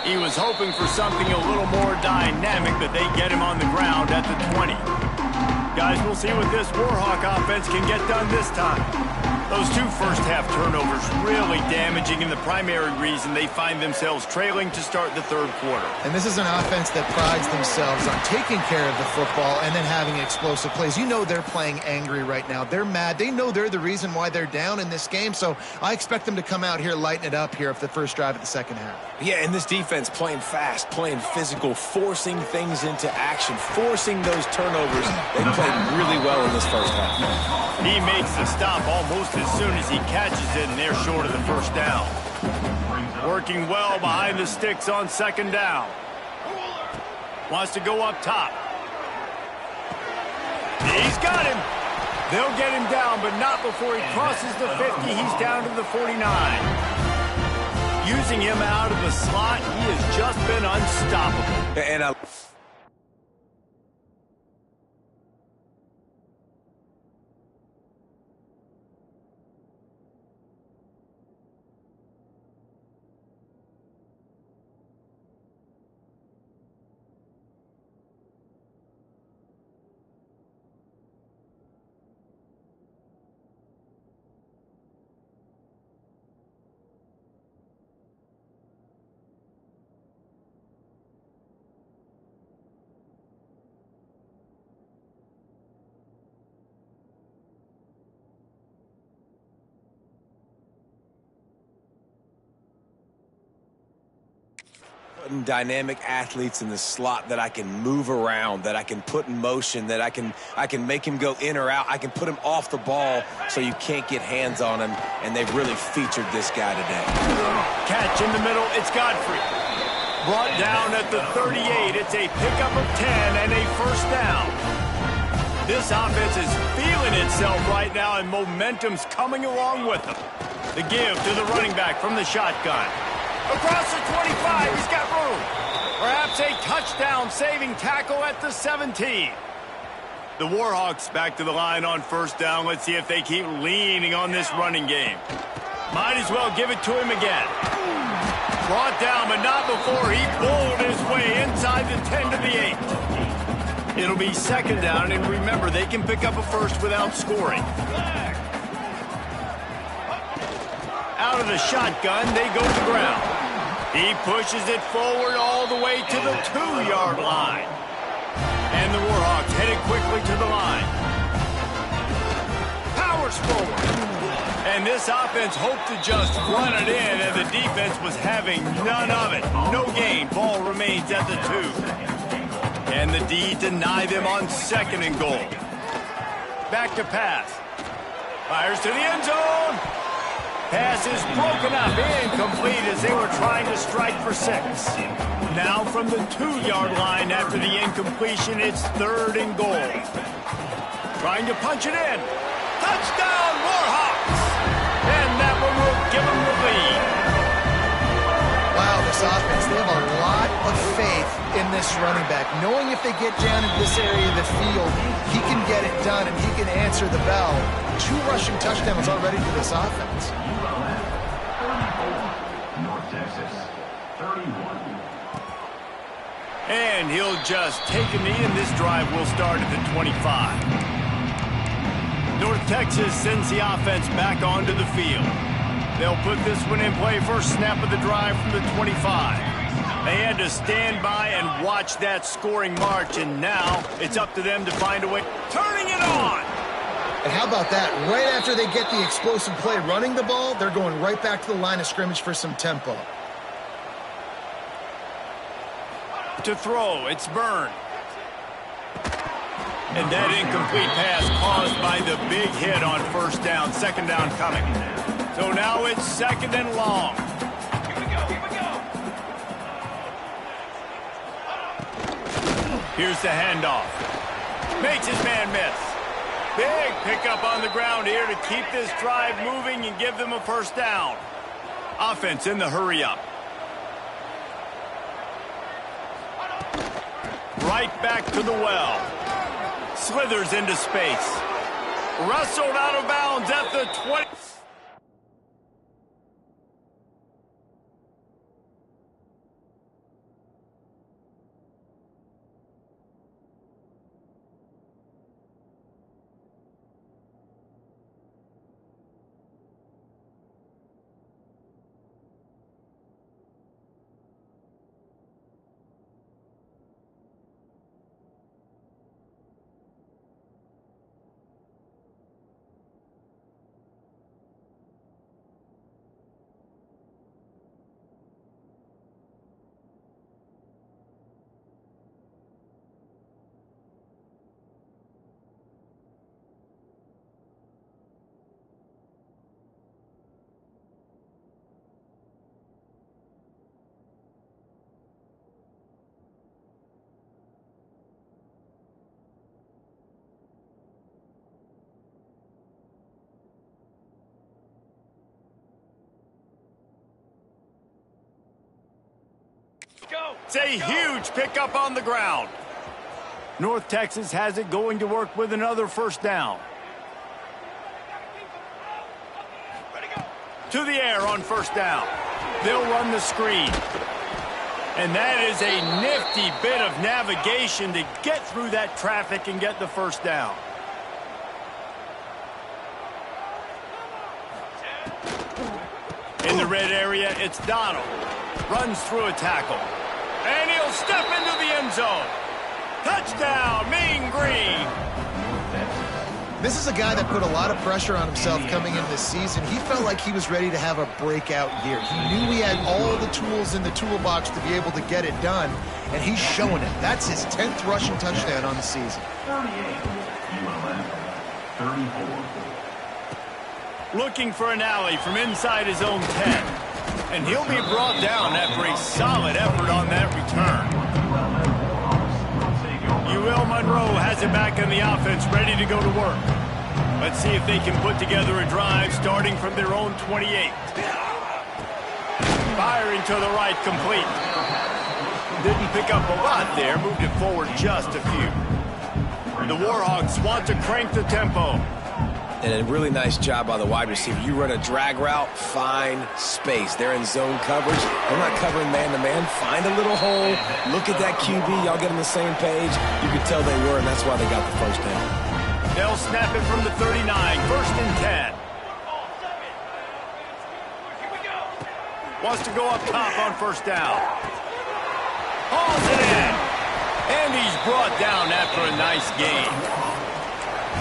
He was hoping for something a little more dynamic, but they get him on the ground at the 20. Guys, we'll see what this Warhawk offense can get done this time. Those two first-half turnovers really damaging, and the primary reason they find themselves trailing to start the third quarter. And this is an offense that prides themselves on taking care of the football and then having explosive plays. You know they're playing angry right now. They're mad. They know they're the reason why they're down in this game, so I expect them to come out here, lighten it up here for the first drive of the second half. Yeah, and this defense playing fast, playing physical, forcing things into action, forcing those turnovers. They played really well in this first half. He makes the stop almost as soon as he catches it, and they're short of the first down. Working well behind the sticks on second down. Wants to go up top. He's got him. They'll get him down, but not before he crosses the 50. He's down to the 49. Using him out of the slot, he has just been unstoppable. And dynamic athletes in the slot that I can move around, that I can put in motion, that I can make him go in or out. I can put him off the ball so you can't get hands on him, and they've really featured this guy today. Catch in the middle, it's Godfrey. Brought down at the 38, it's a pickup of 10 and a first down. This offense is feeling itself right now, and momentum's coming along with them. The give to the running back from the shotgun. Across the 25, he's got room. Perhaps a touchdown-saving tackle at the 17. The Warhawks back to the line on first down. Let's see if they keep leaning on this running game. Might as well give it to him again. Brought down, but not before he pulled his way inside the 10 to the 8. It'll be second down, and remember, they can pick up a first without scoring. Out of the shotgun, they go to the ground. He pushes it forward all the way to the 2-yard line. And the Warhawks headed quickly to the line. Powers forward. And this offense hoped to just run it in, and the defense was having none of it. No gain. Ball remains at the 2. And the D deny them on second and goal. Back to pass. Fires to the end zone. Pass is broken up, incomplete as they were trying to strike for 6. Now from the 2-yard line after the incompletion, it's third and goal. Trying to punch it in. Touchdown, Warhawks! And that one will give them the lead. Wow, this offense, they have a lot of faith in this running back. Knowing if they get down into this area of the field, he can get it done and he can answer the bell. 2 rushing touchdowns already for this offense. North Texas, 31. And he'll just take a knee, and this drive will start at the 25. North Texas sends the offense back onto the field. They'll put this one in play first snap of the drive from the 25. They had to stand by and watch that scoring march, and now it's up to them to find a way. Turning it on! And how about that? Right after they get the explosive play running the ball, they're going right back to the line of scrimmage for some tempo. To throw, it's Byrne. And that incomplete pass caused by the big hit on first down. Second down coming. So now it's second and long. Here we go. Here's the handoff. Makes his man miss. Big pickup on the ground here to keep this drive moving and give them a first down. Offense in the hurry-up. Right back to the well. Slithers into space. Wrestled out of bounds at the 20. It's a huge pickup on the ground. North Texas has it going to work with another first down. To the air on first down. They'll run the screen. And that is a nifty bit of navigation to get through that traffic and get the first down. In the red area, it's Donald. Runs through a tackle. And he'll step into the end zone. Touchdown, Mean Green. This is a guy that put a lot of pressure on himself coming into this season. He felt like he was ready to have a breakout year. He knew he had all the tools in the toolbox to be able to get it done, and he's showing it. That's his 10th rushing touchdown on the season. 34. Looking for an alley from inside his own 10. And he'll be brought down after a solid effort on that return. Monroe has it back in the offense, ready to go to work. Let's see if they can put together a drive starting from their own 28. Firing to the right, complete. Didn't pick up a lot there, moved it forward just a few. The Warhawks want to crank the tempo. And a really nice job by the wide receiver. You run a drag route, find space. They're in zone coverage. They're not covering man-to-man. Find a little hole. Look at that QB. Y'all get on the same page. You could tell they were, and that's why they got the first down. They'll snap it from the 39. First and 10. Wants to go up top on first down. Hauls it in. And he's brought down after a nice game.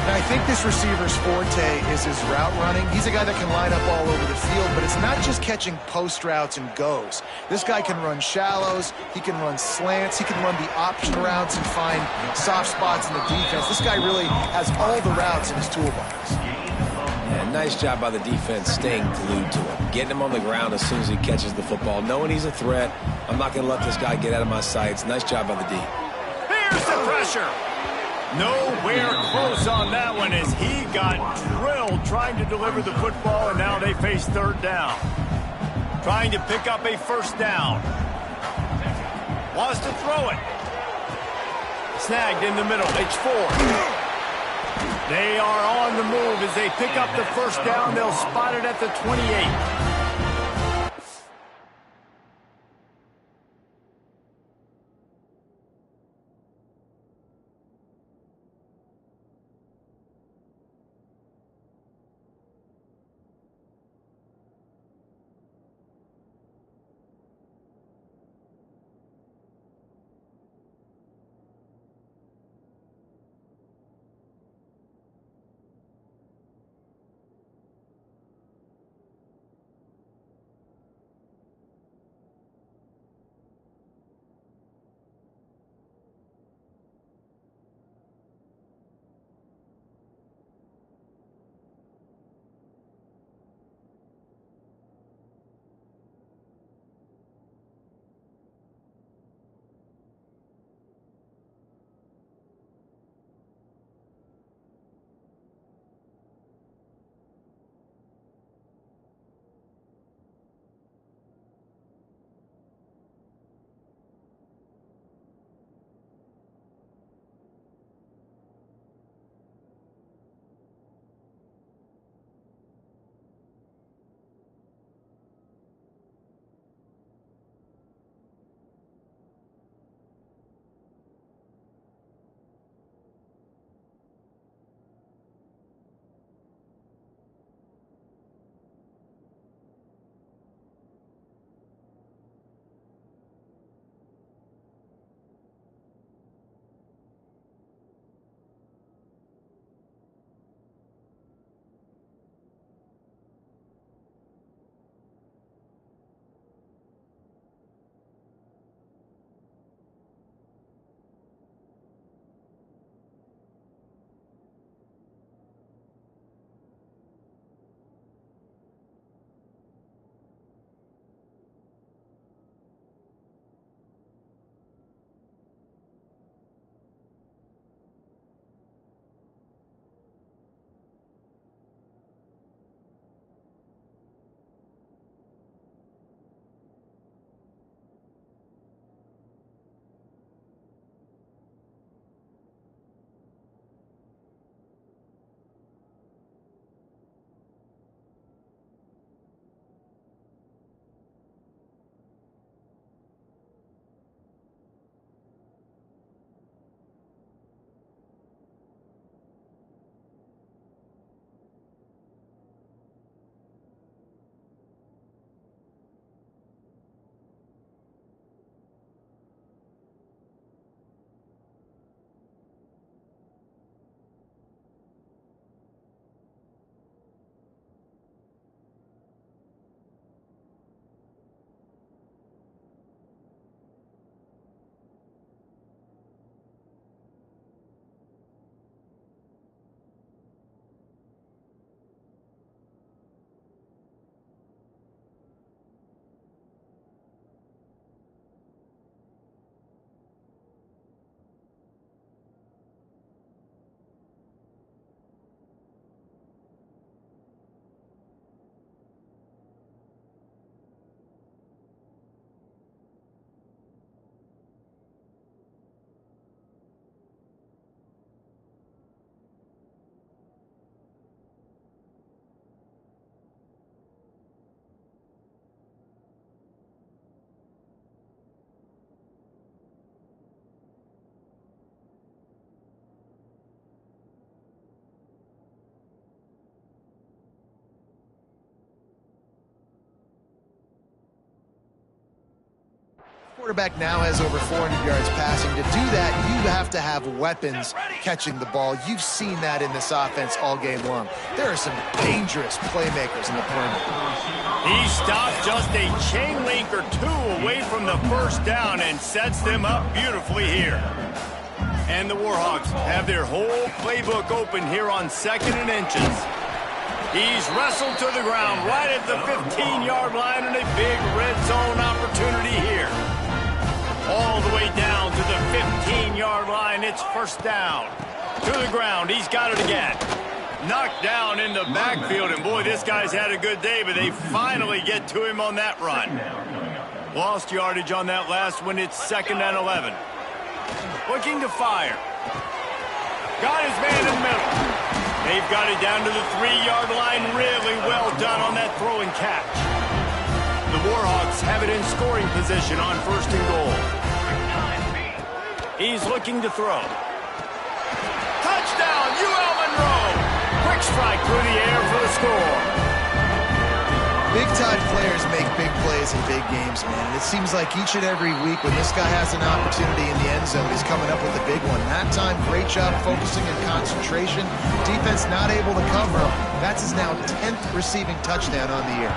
And I think this receiver's forte is his route running. He's a guy that can line up all over the field, but it's not just catching post routes and goes. This guy can run shallows, he can run slants, he can run the option routes and find soft spots in the defense. This guy really has all the routes in his toolbox. Yeah, nice job by the defense staying glued to him, getting him on the ground as soon as he catches the football, knowing he's a threat. I'm not going to let this guy get out of my sights. Nice job by the D. Here's the pressure. Nowhere close on that one as he got drilled trying to deliver the football, and now they face third down. Trying to pick up a first down. Wants to throw it. Snagged in the middle. H4. They are on the move as they pick up the first down. They'll spot it at the 28. Quarterback now has over 400 yards passing. To do that, you have to have weapons catching the ball. You've seen that in this offense all game long. There are some dangerous playmakers in the perimeter. He stops just a chain link or two away from the first down and sets them up beautifully here. And the Warhawks have their whole playbook open here on 2nd and inches. He's wrestled to the ground right at the 15-yard line and a big red zone opportunity here. All the way down to the 15-yard line. It's first down. To the ground. He's got it again. Knocked down in the backfield. And, boy, this guy's had a good day, but they finally get to him on that run. Lost yardage on that last one. It's 2nd and 11. Looking to fire. Got his man in the middle. They've got it down to the 3-yard line. Really well done on that throw and catch. The Warhawks have it in scoring position on 1st and goal. He's looking to throw. Touchdown, UL Monroe. Quick strike through the air for the score. Big-time players make big plays in big games, man. And it seems like each and every week when this guy has an opportunity in the end zone, he's coming up with a big one. That time, great job focusing and concentration. Defense not able to cover him. That's his now 10th receiving touchdown on the year.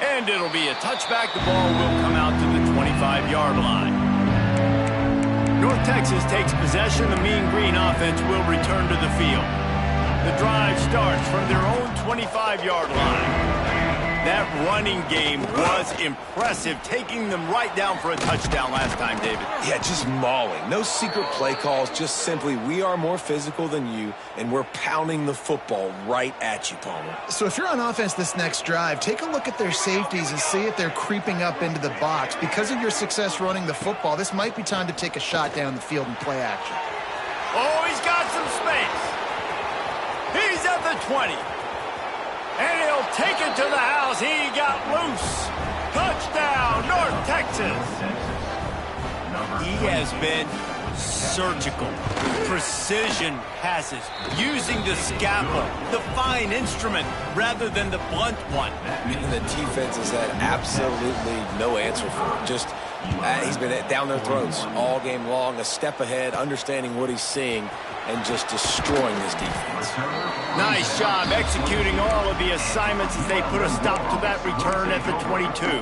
And it'll be a touchback. The ball will come out to the 25-yard line. North Texas takes possession. The Mean Green offense will return to the field. The drive starts from their own 25-yard line. That running game was impressive, taking them right down for a touchdown last time, David. Yeah, just mauling. No secret play calls, just simply we are more physical than you, and we're pounding the football right at you, Palmer. So if you're on offense this next drive, take a look at their safeties and see if they're creeping up into the box. Because of your success running the football, this might be time to take a shot down the field and play action. Oh, he's got some space. He's at the 20. And he'll take it to the house. He got loose. Touchdown, North Texas. He has been surgical. Precision passes. Using the scalpel, the fine instrument, rather than the blunt one. And the defense has had absolutely no answer for it. Just, he's been down their throats all game long, a step ahead, understanding what he's seeing, and just destroying this defense. Nice job executing all of the assignments as they put a stop to that return at the 22.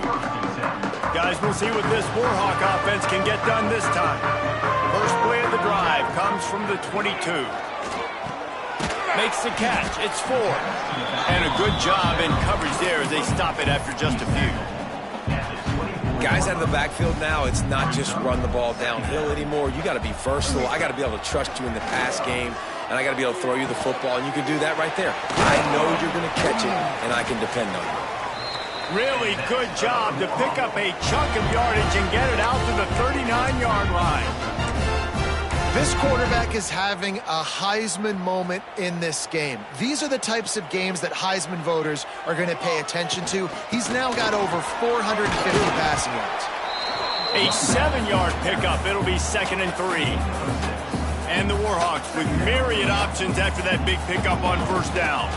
Guys, we'll see what this Warhawk offense can get done this time. First play of the drive comes from the 22. Makes the catch. It's 4. And a good job in coverage there as they stop it after just a few. Guys out of the backfield now, it's not just run the ball downhill anymore. You got to be versatile. I got to be able to trust you in the pass game, and I got to be able to throw you the football, and you can do that right there. I know you're going to catch it, and I can depend on you. Really good job to pick up a chunk of yardage and get it out to the 39-yard line. This quarterback is having a Heisman moment in this game. These are the types of games that Heisman voters are going to pay attention to. He's now got over 450 passing yards. A 7-yard pickup. It'll be 2nd and 3. And the Warhawks with myriad options after that big pickup on first down.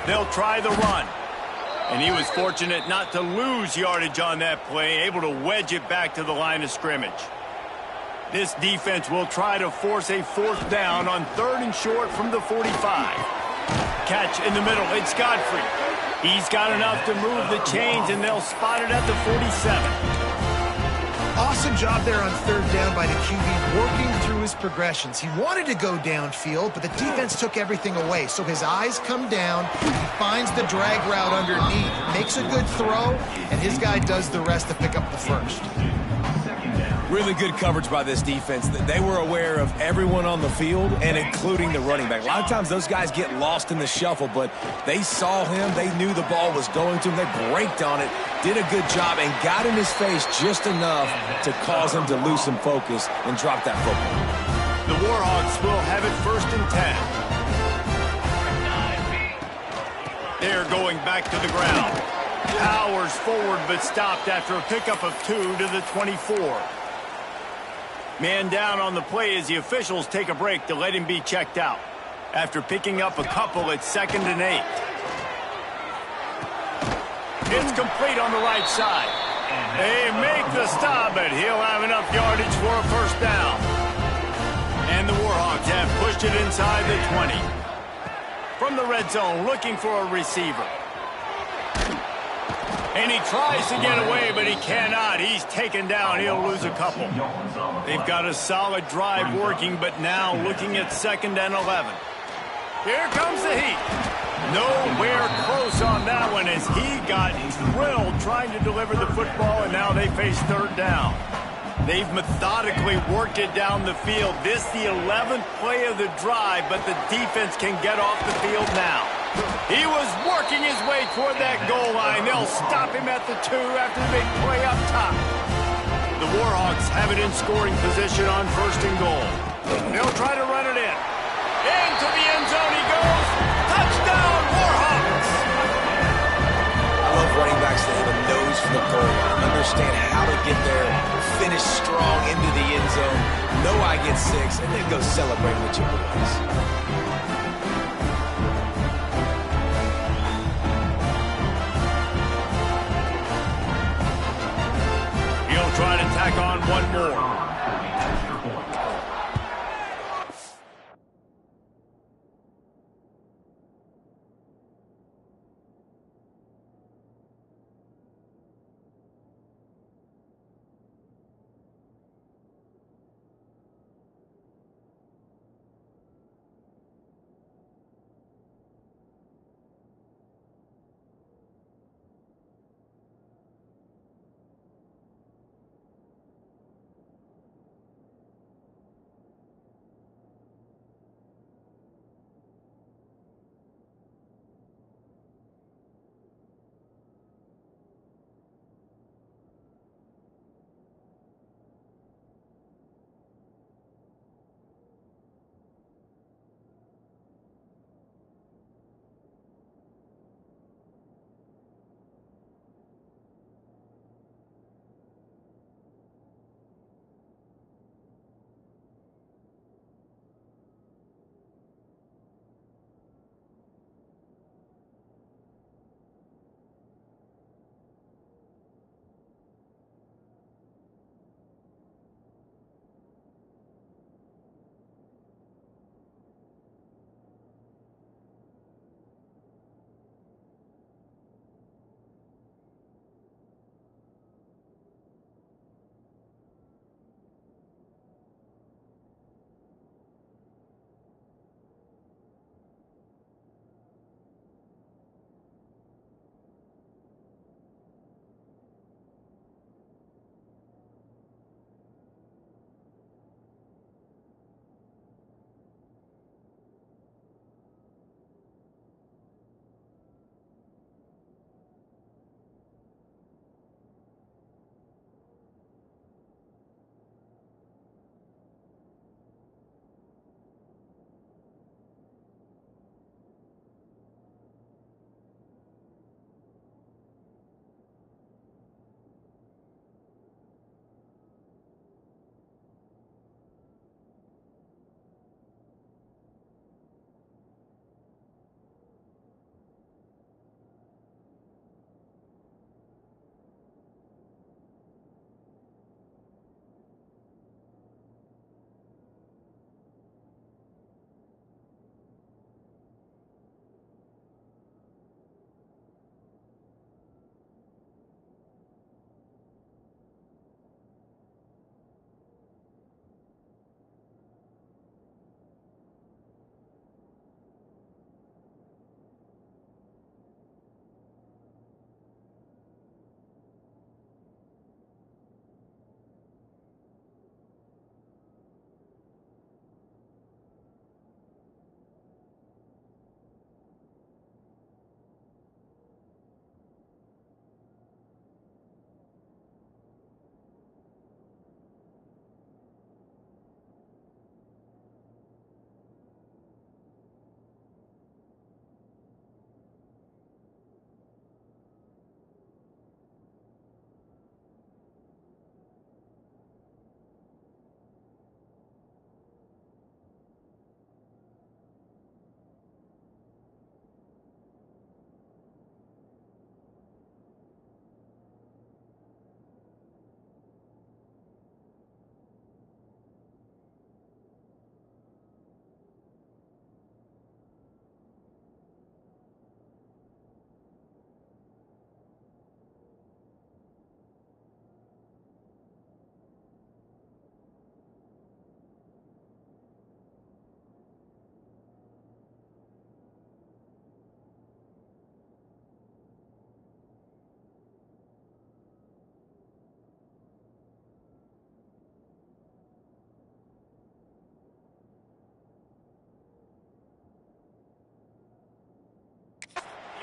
They'll try the run. And he was fortunate not to lose yardage on that play, able to wedge it back to the line of scrimmage. This defense will try to force a 4th down on 3rd and short from the 45. Catch in the middle. It's Godfrey. He's got enough to move the chains, and they'll spot it at the 47. Awesome job there on 3rd down by the QB, working through his progressions. He wanted to go downfield, but the defense took everything away. So his eyes come down, he finds the drag route underneath, makes a good throw, and his guy does the rest to pick up the first. Really good coverage by this defense. They were aware of everyone on the field, and including the running back. A lot of times those guys get lost in the shuffle, but they saw him. They knew the ball was going to him. They braked on it, did a good job, and got in his face just enough to cause him to lose some focus and drop that football. The Warhawks will have it 1st and 10. They're going back to the ground. Powers forward, but stopped after a pickup of 2 to the 24. Man down on the play as the officials take a break to let him be checked out. After picking up a couple at 2nd and 8. It's complete on the right side. They make the stop, but he'll have enough yardage for a first down. And the Warhawks have pushed it inside the 20. From the red zone, looking for a receiver. And he tries to get away, but he cannot. He's taken down. He'll lose a couple. They've got a solid drive working, but now looking at 2nd and 11. Here comes the heat. Nowhere close on that one as he got drilled trying to deliver the football, and now they face 3rd down. They've methodically worked it down the field. This the 11th play of the drive, but the defense can get off the field now. He was working his way toward that goal line. They'll stop him at the 2 after the big play up top. The Warhawks have it in scoring position on 1st and goal. They'll try to run it in. Into the end zone he goes. Touchdown, Warhawks! I love running backs that have a nose for the goal line. Understand how to get there, finish strong into the end zone, know I get 6, and then go celebrate with your boys. He'll try to tack on one more.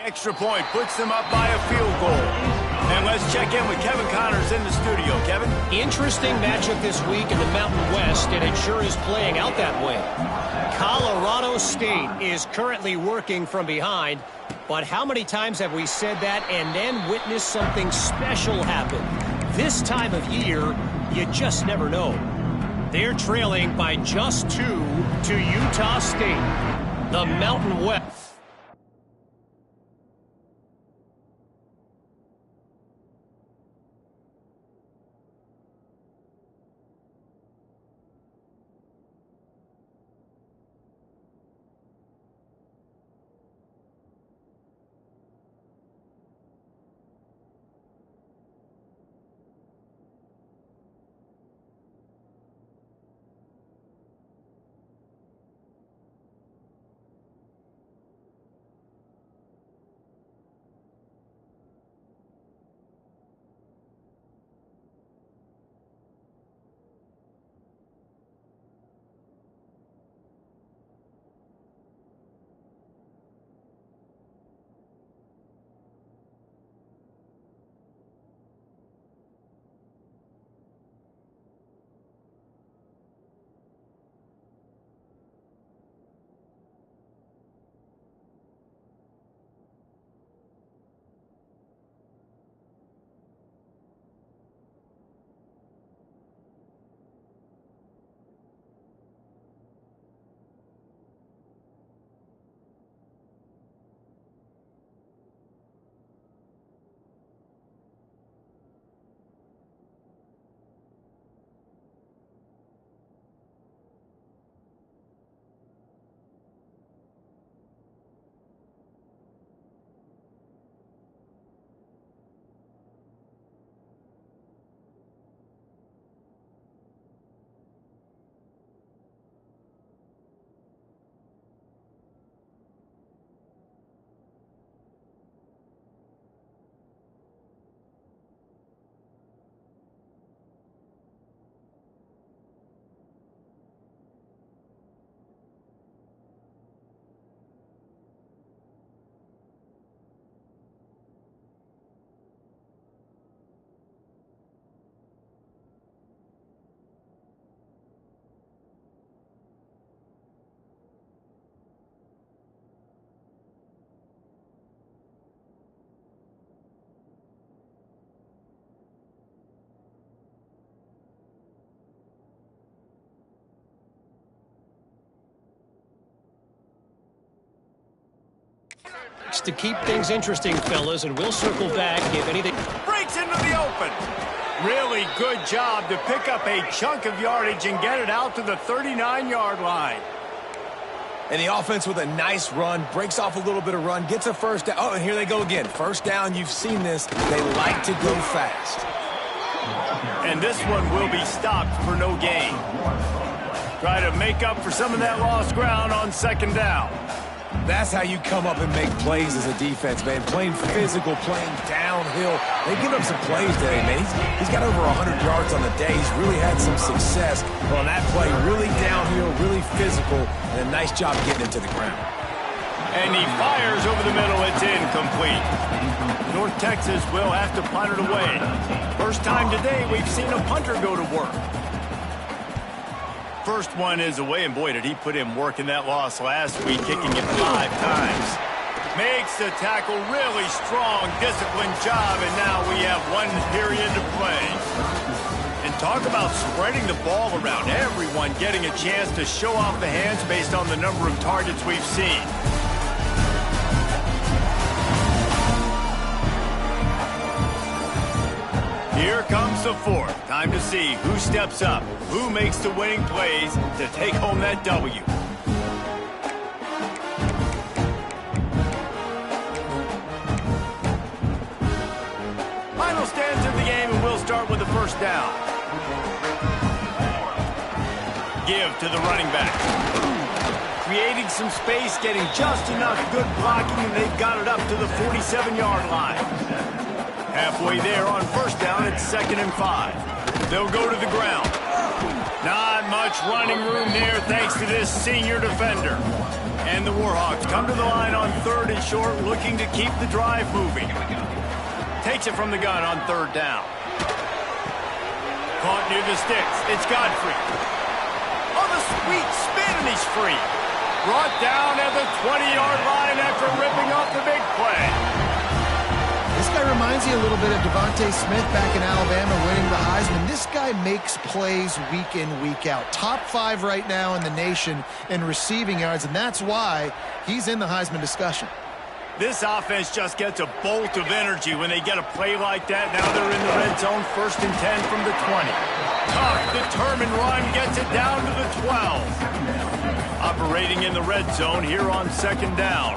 Extra point puts them up by a field goal. And let's check in with Kevin Connors in the studio. Kevin? Interesting matchup this week in the Mountain West, and it sure is playing out that way. Colorado State is currently working from behind, but how many times have we said that and then witnessed something special happen? This time of year, you just never know. They're trailing by just 2 to Utah State. The Mountain West. To keep things interesting, fellas, and we'll circle back if anything Breaks into the open. Really good job to pick up a chunk of yardage and get it out to the 39-yard line. And the offense with a nice run, breaks off a little bit of run, gets a first down. Oh, and here they go again. First down, you've seen this. They like to go fast. And this one will be stopped for no gain. Try to make up for some of that lost ground on second down. That's how you come up and make plays as a defense, man. Playing physical, playing downhill. They've given up some plays today, man. He's got over 100 yards on the day. He's really had some success on that play. Really downhill, really physical, and a nice job getting it to the ground. And he fires over the middle. It's incomplete. North Texas will have to punt it away. First time today we've seen a punter go to work. First one is away, and boy, did he put in work in that loss last week, kicking it 5 times. Makes the tackle, really strong, disciplined job, and now we have 1 period to play. And talk about spreading the ball around, everyone getting a chance to show off the hands based on the number of targets we've seen. Here comes the 4th. Time to see who steps up, who makes the winning plays to take home that W. Final stands of the game, and we'll start with the first down. Give to the running back. Creating some space, getting just enough good blocking, and they've got it up to the 47-yard line. Halfway there on first down, it's 2nd and 5. They'll go to the ground. Not much running room there thanks to this senior defender. And the Warhawks come to the line on 3rd and short, looking to keep the drive moving. Takes it from the gun on 3rd down. Caught near the sticks. It's Godfrey. Oh, the sweet spin, and he's free. Brought down at the 20-yard line after ripping off the big play. This guy reminds you a little bit of Devontae Smith back in Alabama winning the Heisman. This guy makes plays week in, week out. Top 5 right now in the nation in receiving yards, and that's why he's in the Heisman discussion. This offense just gets a bolt of energy when they get a play like that. Now they're in the red zone, 1st and 10 from the 20. Tough, determined run gets it down to the 12. Operating in the red zone here on 2nd down.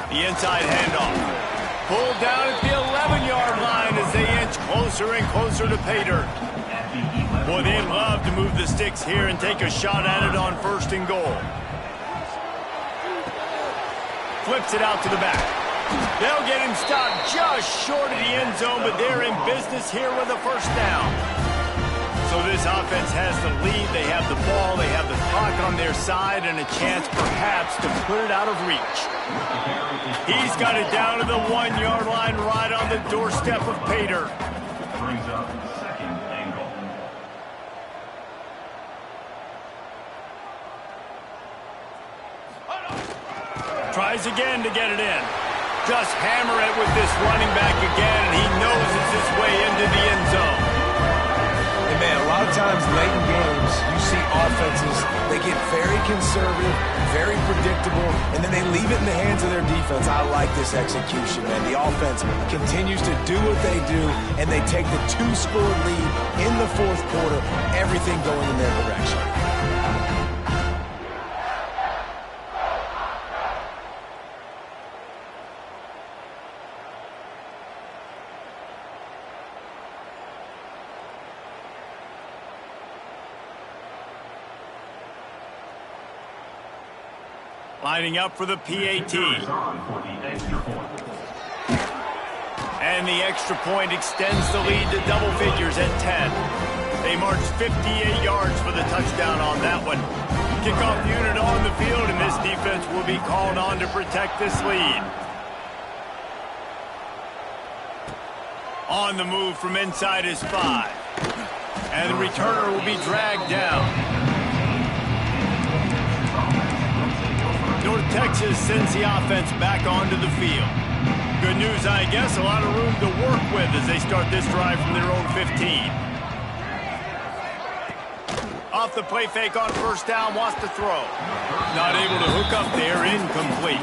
The inside handoff. Pulled down at the 11-yard line as they inch closer and closer to pay dirt. Boy, they love to move the sticks here and take a shot at it on 1st and goal. Flips it out to the back. They'll get him stopped just short of the end zone, but they're in business here with a 1st down. So this offense has the lead. They have the ball. They have the clock on their side and a chance perhaps to put it out of reach. He's got it down to the 1-yard line right on the doorstep of pay dirt. Brings up 2nd and goal. Tries again to get it in. Just hammer it with this running back again, and he noses his way into the end zone. And man, a lot of times late in games, you see offenses, they get very conservative, very predictable, and then they leave it in the hands of their defense. I like this execution, man. The offense continues to do what they do, and they take the 2-score lead in the 4th quarter, everything going in their direction. Lining up for the PAT. And the extra point extends the lead to double figures at 10. They march 58 yards for the touchdown on that one. Kickoff unit on the field, and this defense will be called on to protect this lead. On the move from inside his 5. And the returner will be dragged down. North Texas sends the offense back onto the field. Good news, I guess, a lot of room to work with as they start this drive from their own 15. Off the play fake on 1st down, wants to throw. Not able to hook up there, incomplete.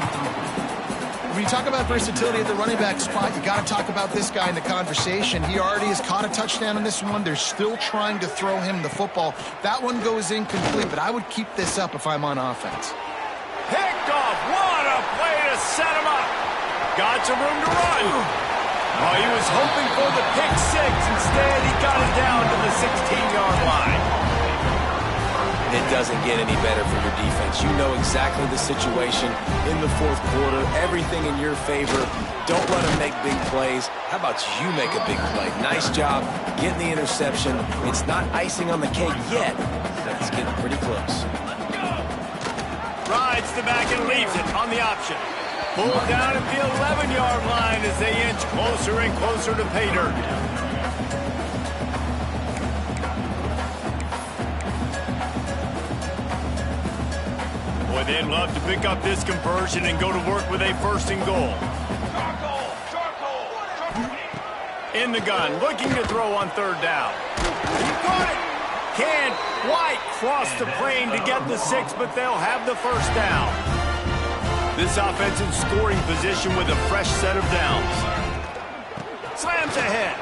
When you talk about versatility at the running back spot, you got to talk about this guy in the conversation. He already has caught a touchdown on this one. They're still trying to throw him the football. That one goes incomplete, but I would keep this up if I'm on offense. Picked off. What a play to set him up. Got some room to run. Oh, he was hoping for the pick 6. Instead, he got it down to the 16-yard line. It doesn't get any better for your defense. You know exactly the situation in the 4th quarter. Everything in your favor. Don't let them make big plays. How about you make a big play? Nice job getting the interception. It's not icing on the cake yet, but it's getting pretty close. Rides the back and leaves it on the option. Pulled down at the 11-yard line as they inch closer and closer to pay dirt. Boy, they'd love to pick up this conversion and go to work with a 1st and goal. In the gun, looking to throw on 3rd down. He got it. Can't quite cross the plane to get the 6, but they'll have the 1st down. This offense in scoring position with a fresh set of downs. Slams ahead.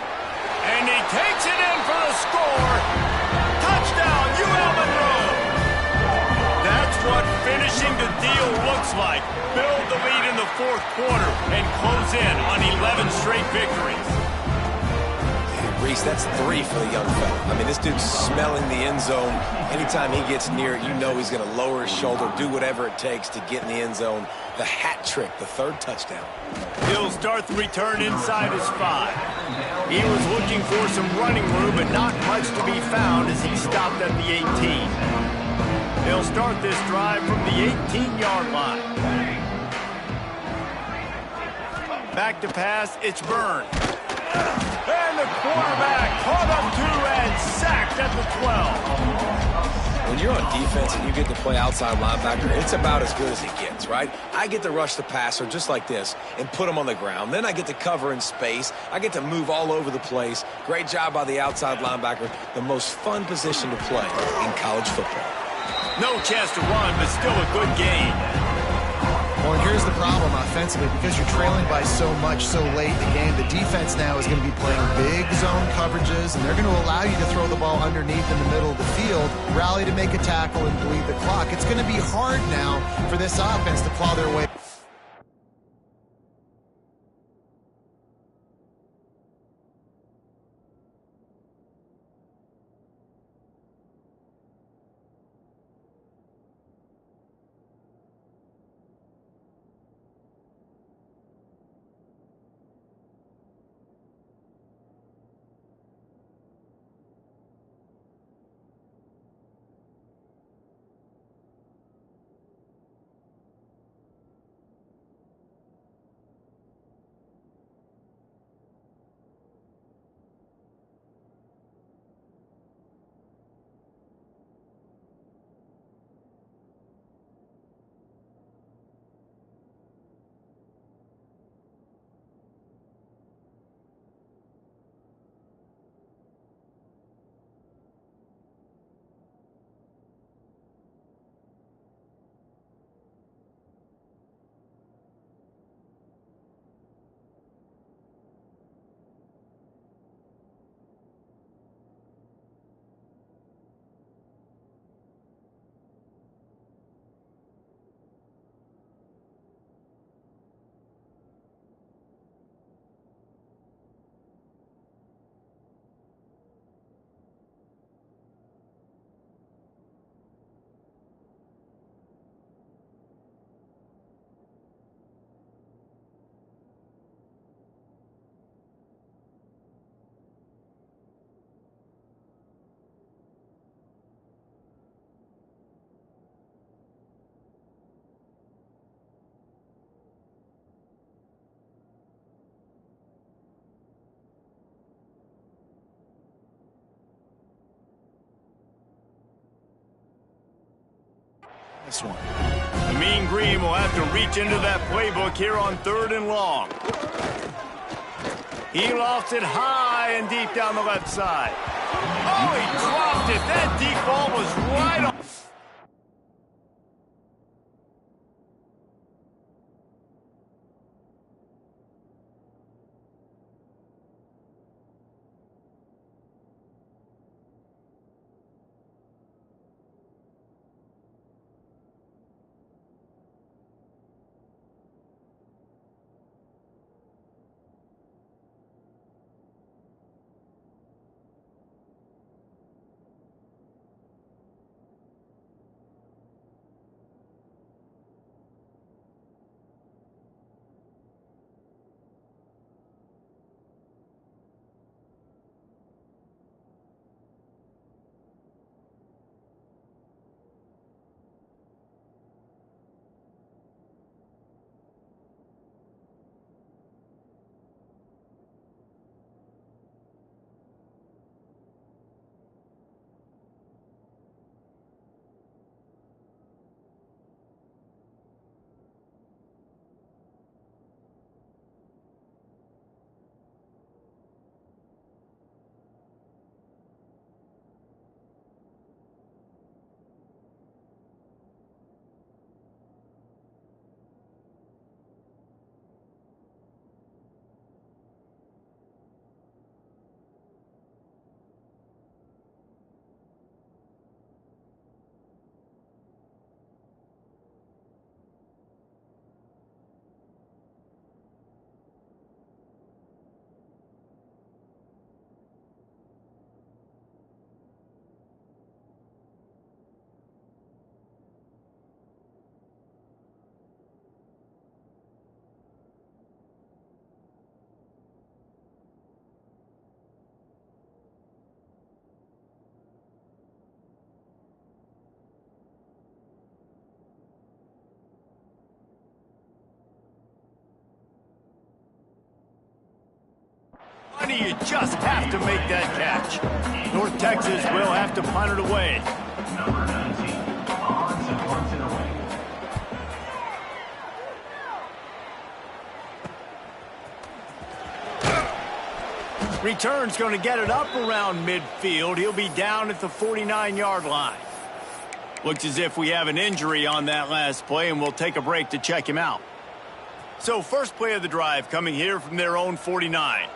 And he takes it in for the score. Touchdown, UL Monroe. That's what finishing the deal looks like. Build the lead in the 4th quarter and close in on 11 straight victories. Reese, that's 3 for the young fella. I mean, this dude's smelling the end zone. Anytime he gets near it, you know he's going to lower his shoulder, do whatever it takes to get in the end zone. The hat trick, the 3rd touchdown. He'll start the return inside his 5. He was looking for some running room, but not much to be found as he stopped at the 18. They'll start this drive from the 18-yard line. Back to pass, it's Byrne. And the quarterback caught up to and sacked at the 12. When you're on defense and you get to play outside linebacker, it's about as good as it gets, right? I get to rush the passer just like this and put him on the ground. Then I get to cover in space. I get to move all over the place. Great job by the outside linebacker. The most fun position to play in college football. No chance to run, but still a good game. Well, and here's the problem offensively. Because you're trailing by so much so late in the game, the defense now is going to be playing big zone coverages, and they're going to allow you to throw the ball underneath in the middle of the field, rally to make a tackle, and bleed the clock. It's going to be hard now for this offense to claw their way. This one. The Mean Green will have to reach into that playbook here on 3rd and long. He lofts it high and deep down the left side. Oh, he dropped it. That deep ball was right on. You just have to make that catch. North Texas will have to punt it away. Number 19, odds and punt it away. Return's going to get it up around midfield. He'll be down at the 49-yard line. Looks as if we have an injury on that last play, and we'll take a break to check him out. So first play of the drive coming here from their own 49.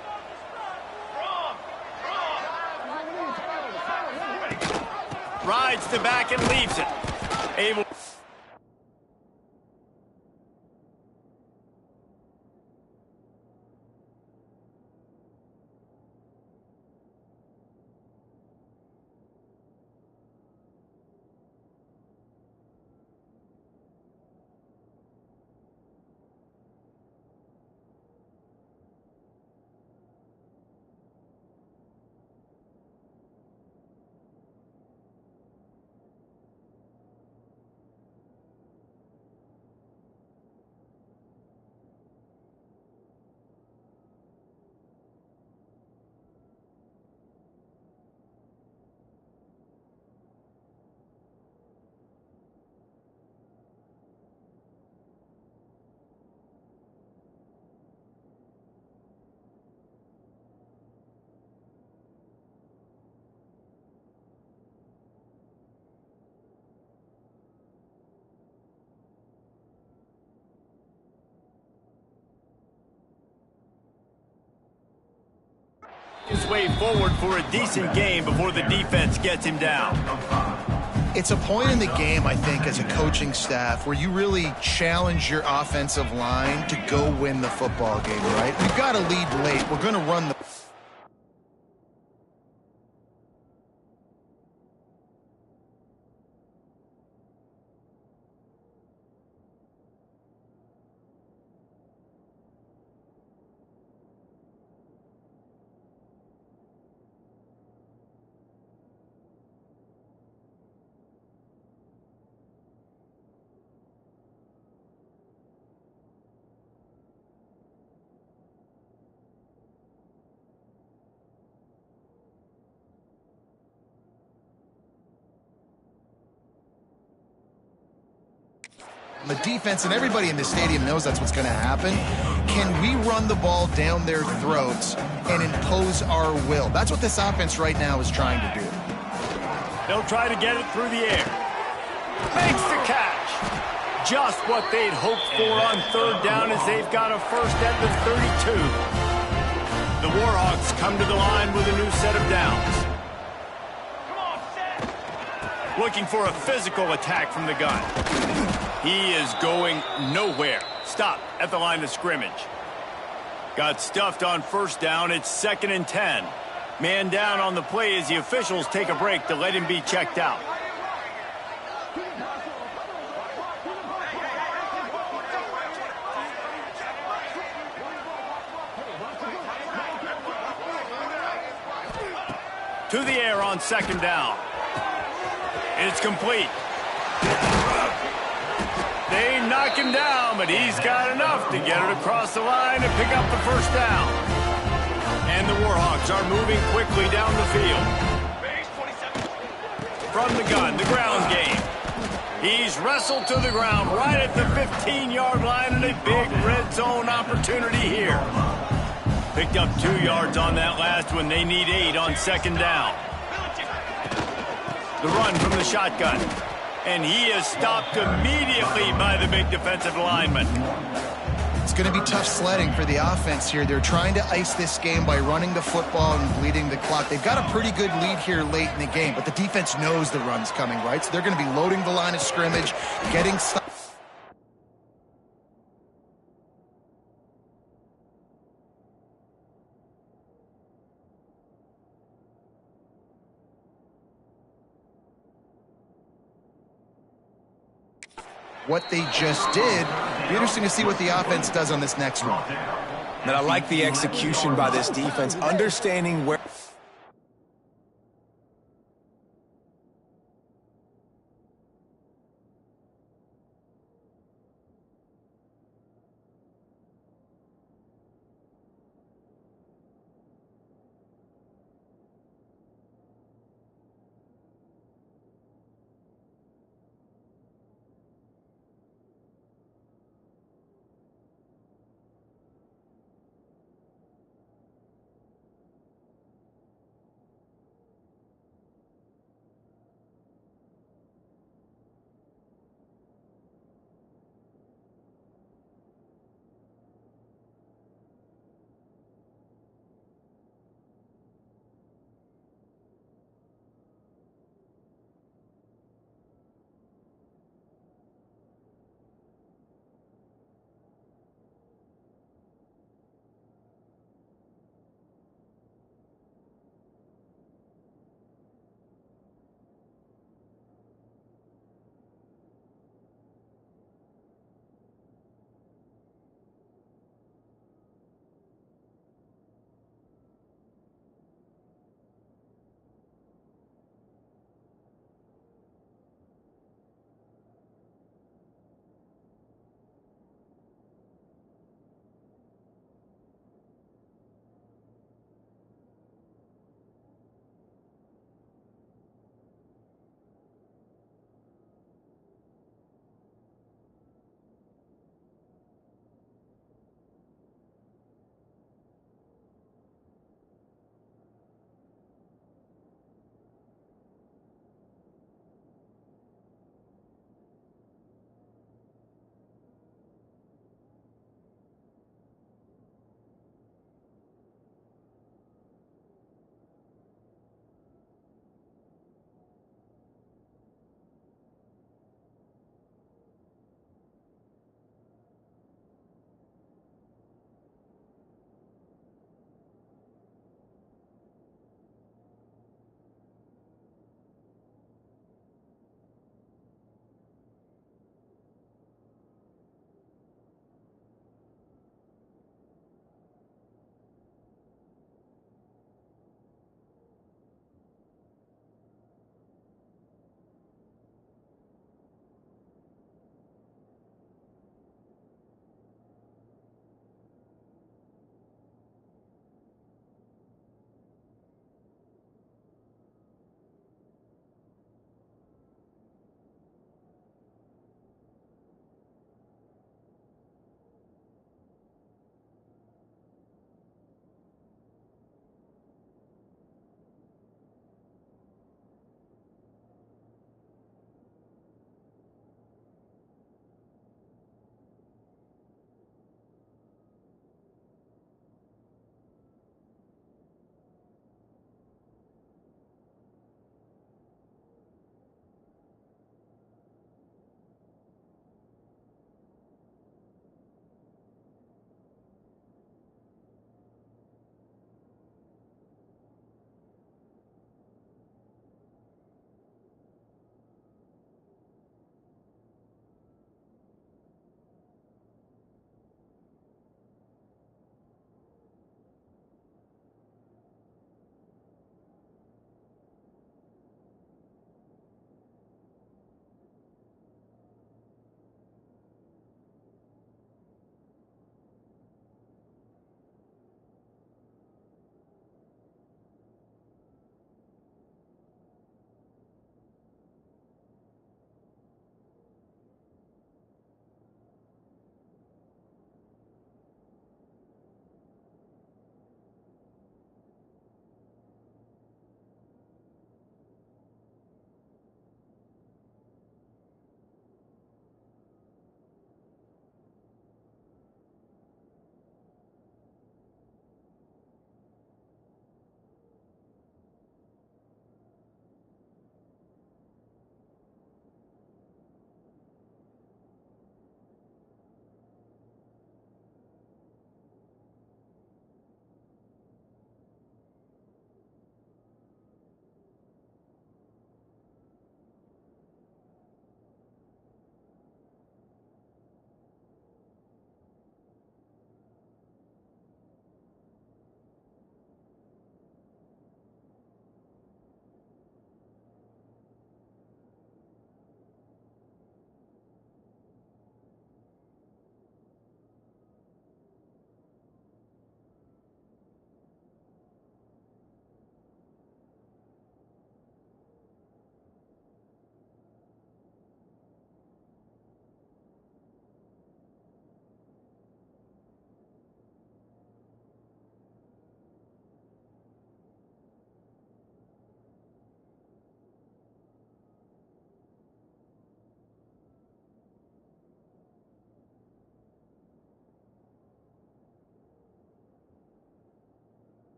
Rides the back and leaves it. Able. His way forward for a decent game before the defense gets him down. It's a point in the game, I think, as a coaching staff where you really challenge your offensive line to go win the football game, right? We've got to lead late. We're going to run the... The defense and everybody in the stadium knows that's what's going to happen. Can we run the ball down their throats and impose our will? That's what this offense right now is trying to do. They'll try to get it through the air. Makes the catch. Just what they'd hoped for on third down as they've got a first at the 32. The Warhawks come to the line with a new set of downs. Looking for a physical attack from the gun. He is going nowhere. Stop at the line of scrimmage. Got stuffed on first down. It's 2nd and 10. Man down on the play as the officials take a break to let him be checked out. To the air on 2nd down. It's complete. They knock him down, but he's got enough to get it across the line and pick up the first down. And the Warhawks are moving quickly down the field. From the gun, the ground game. He's wrestled to the ground right at the 15-yard line, and a big red zone opportunity here. Picked up 2 yards on that last one. They need 8 on 2nd down. The run from the shotgun. And he is stopped immediately by the big defensive lineman. It's going to be tough sledding for the offense here. They're trying to ice this game by running the football and bleeding the clock. They've got a pretty good lead here late in the game, but the defense knows the run's coming, right? So they're going to be loading the line of scrimmage, getting stuff. What they just did. Be interesting to see what the offense does on this next one. And I like the execution by this defense, understanding where...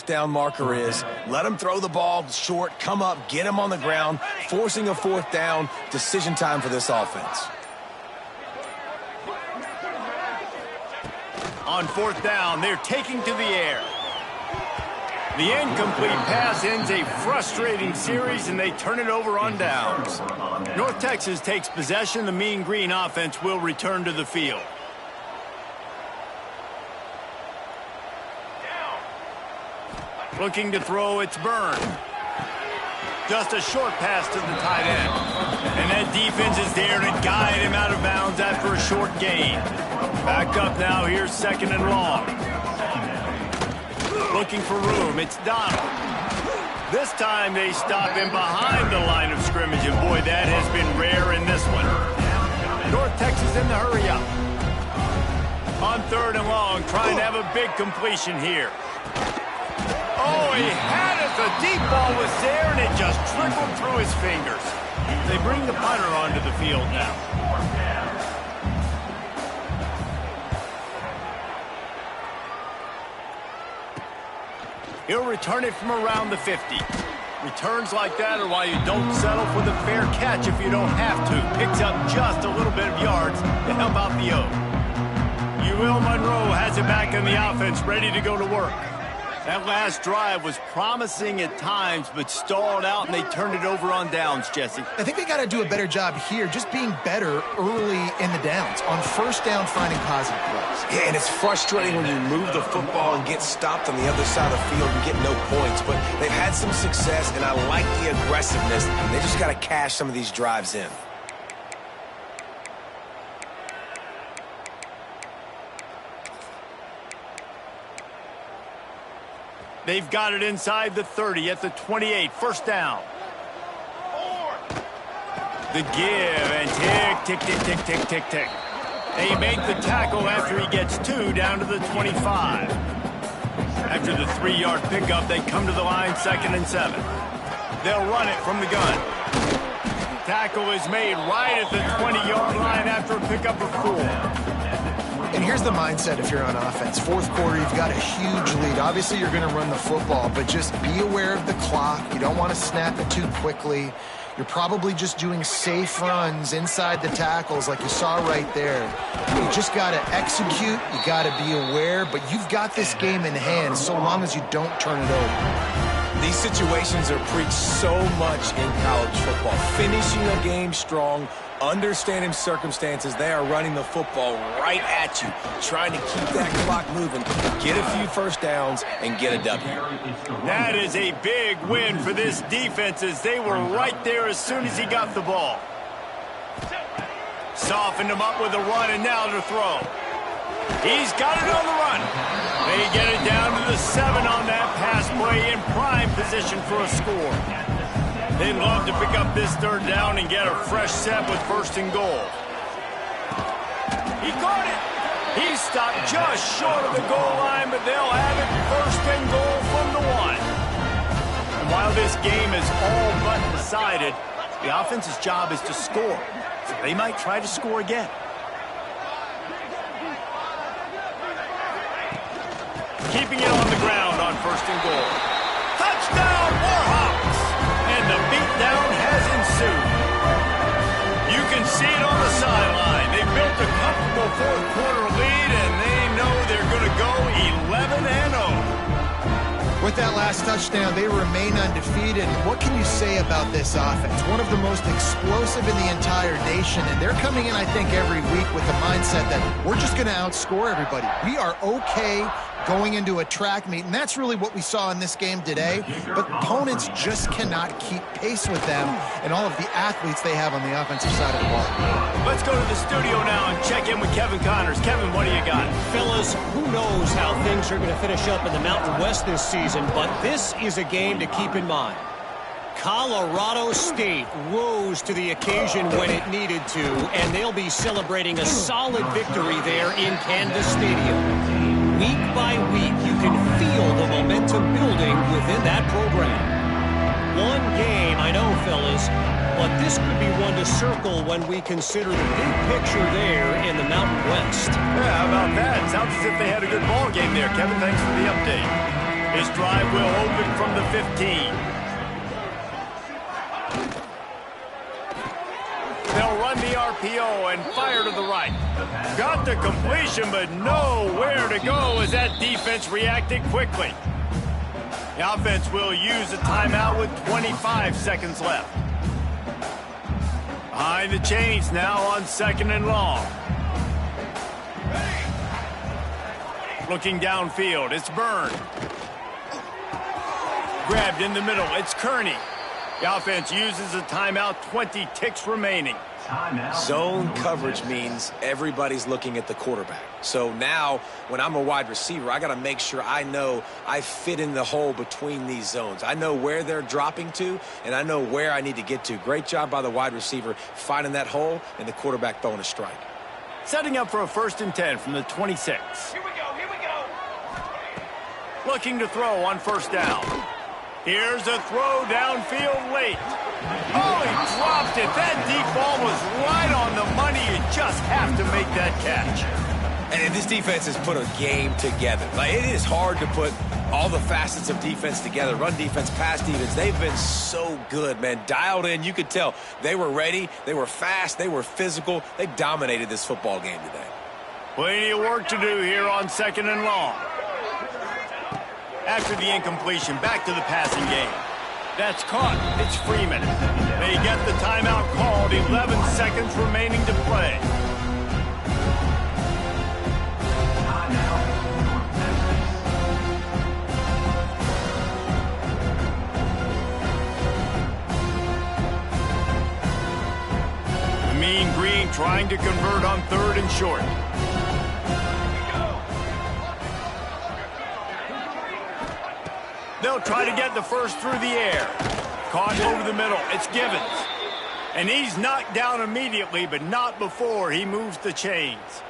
down marker is. Let him throw the ball short, come up, get him on the ground, forcing a 4th down. Decision time for this offense. On 4th down, they're taking to the air. The incomplete pass ends a frustrating series, and they turn it over on downs. North Texas takes possession. The Mean Green offense will return to the field. Looking to throw, it's Byrne. Just a short pass to the tight end. And that defense is there to guide him out of bounds after a short gain. Back up now, here's 2nd and long. Looking for room, it's Donald. This time they stop him behind the line of scrimmage, and boy, that has been rare in this one. North Texas in the hurry up. On 3rd and long, trying to have a big completion here. Oh, he had it. The deep ball was there, and it just trickled through his fingers. They bring the punter onto the field now. He'll return it from around the 50. Returns like that are why you don't settle for the fair catch if you don't have to. Picks up just a little bit of yards to help out the O. Monroe has it back in the offense, ready to go to work. That last drive was promising at times, but stalled out, and they turned it over on downs, Jesse. I think they got to do a better job here, just being better early in the downs. On 1st down, finding positive plays. Yeah, and it's frustrating when you move the football and get stopped on the other side of the field and get no points. But they've had some success, and I like the aggressiveness. They just got to cash some of these drives in. They've got it inside the 30 at the 28. 1st down. The give and tick, tick, tick, tick, tick, tick, tick. They make the tackle after he gets 2 down to the 25. After the 3-yard pickup, they come to the line 2nd and 7. They'll run it from the gun. Tackle is made right at the 20-yard line after a pickup of 4. And here's the mindset if you're on offense. 4th quarter, you've got a huge lead. Obviously, you're going to run the football, but just be aware of the clock. You don't want to snap it too quickly. You're probably just doing safe runs inside the tackles like you saw right there. You just got to execute. You got to be aware, but you've got this game in hand so long as you don't turn it over. These situations are preached so much in college football. Finishing a game strong, understanding circumstances. They are running the football right at you, trying to keep that clock moving, get a few 1st downs, and get a W. That is a big win for this defense, as they were right there as soon as he got the ball. Softened him up with a run, and now to throw. He's got it on the run. They get it down to the 7 on that pass play, in prime position for a score. They'd love to pick up this 3rd down and get a fresh set with 1st and goal. He caught it. He stopped just short of the goal line, but they'll have it 1st and goal from the 1. And while this game is all but decided, the offense's job is to score. So they might try to score again. Keeping it on the ground on 1st and goal. Touchdown, Warhawks! And the beatdown has ensued. You can see it on the sideline. They built a comfortable 4th quarter lead, and they know they're going to go 11-0. With that last touchdown, they remain undefeated. What can you say about this offense? One of the most explosive in the entire nation, and they're coming in, I think, every week with the mindset that we're just going to outscore everybody. We are okay going into a track meet, and that's really what we saw in this game today. But opponents just cannot keep pace with them and all of the athletes they have on the offensive side of the ball. Let's go to the studio now and check in with Kevin Connors. Kevin, what do you got? Fellas, who knows how things are going to finish up in the Mountain West this season, but this is a game to keep in mind. Colorado State rose to the occasion when it needed to, and they'll be celebrating a solid victory there in Canvas Stadium. Week by week, you can feel the momentum building within that program. One game, I know, fellas, but this could be one to circle when we consider the big picture there in the Mountain West. Yeah, how about that? Sounds as if they had a good ball game there. Kevin, thanks for the update. This drive will open from the 15. They'll run the RPO and fire to the right. Got the completion, but nowhere to go as that defense reacted quickly. The offense will use a timeout with 25 seconds left. Behind the chains now on 2nd and long. Looking downfield, it's Byrne. Grabbed in the middle, it's Kearney. The offense uses a timeout, 20 ticks remaining. Zone coverage means everybody's looking at the quarterback. So now, when I'm a wide receiver, I got to make sure I know I fit in the hole between these zones. I know where they're dropping to, and I know where I need to get to. Great job by the wide receiver finding that hole, and the quarterback throwing a strike. Setting up for a 1st and 10 from the 26. Here we go. Looking to throw on 1st down. Here's a throw downfield late. Oh, he dropped it. That deep ball was right on the money. You just have to make that catch. And this defense has put a game together. Like, it is hard to put all the facets of defense together. Run defense, pass defense. They've been so good, man. Dialed in. You could tell they were ready. They were fast. They were physical. They dominated this football game today. Plenty of work to do here on 2nd and long. After the incompletion, back to the passing game. That's caught. It's Freeman. They get the timeout called. 11 seconds remaining to play. The Mean Green trying to convert on 3rd and short. They'll try to get the first through the air. Caught over the middle. It's Givens. And he's knocked down immediately, but not before he moves the chains.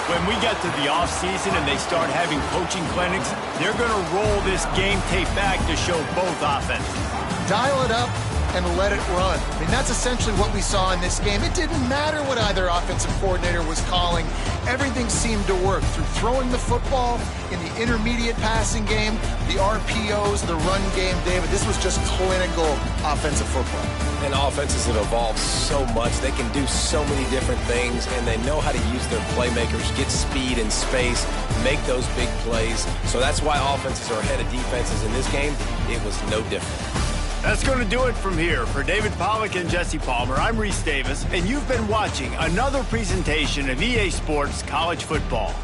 When we get to the offseason and they start having coaching clinics, they're going to roll this game tape back to show both offenses. Dial it up and let it run. I mean, that's essentially what we saw in this game. It didn't matter what either offensive coordinator was calling. Everything seemed to work through throwing the football, in the intermediate passing game, the RPOs, the run game, David. This was just clinical offensive football. And offenses have evolved so much. They can do so many different things, and they know how to use their playmakers, get speed and space, make those big plays. So that's why offenses are ahead of defenses in this game. It was no different. That's going to do it from here. For David Pollack and Jesse Palmer, I'm Reese Davis, and you've been watching another presentation of EA Sports College Football.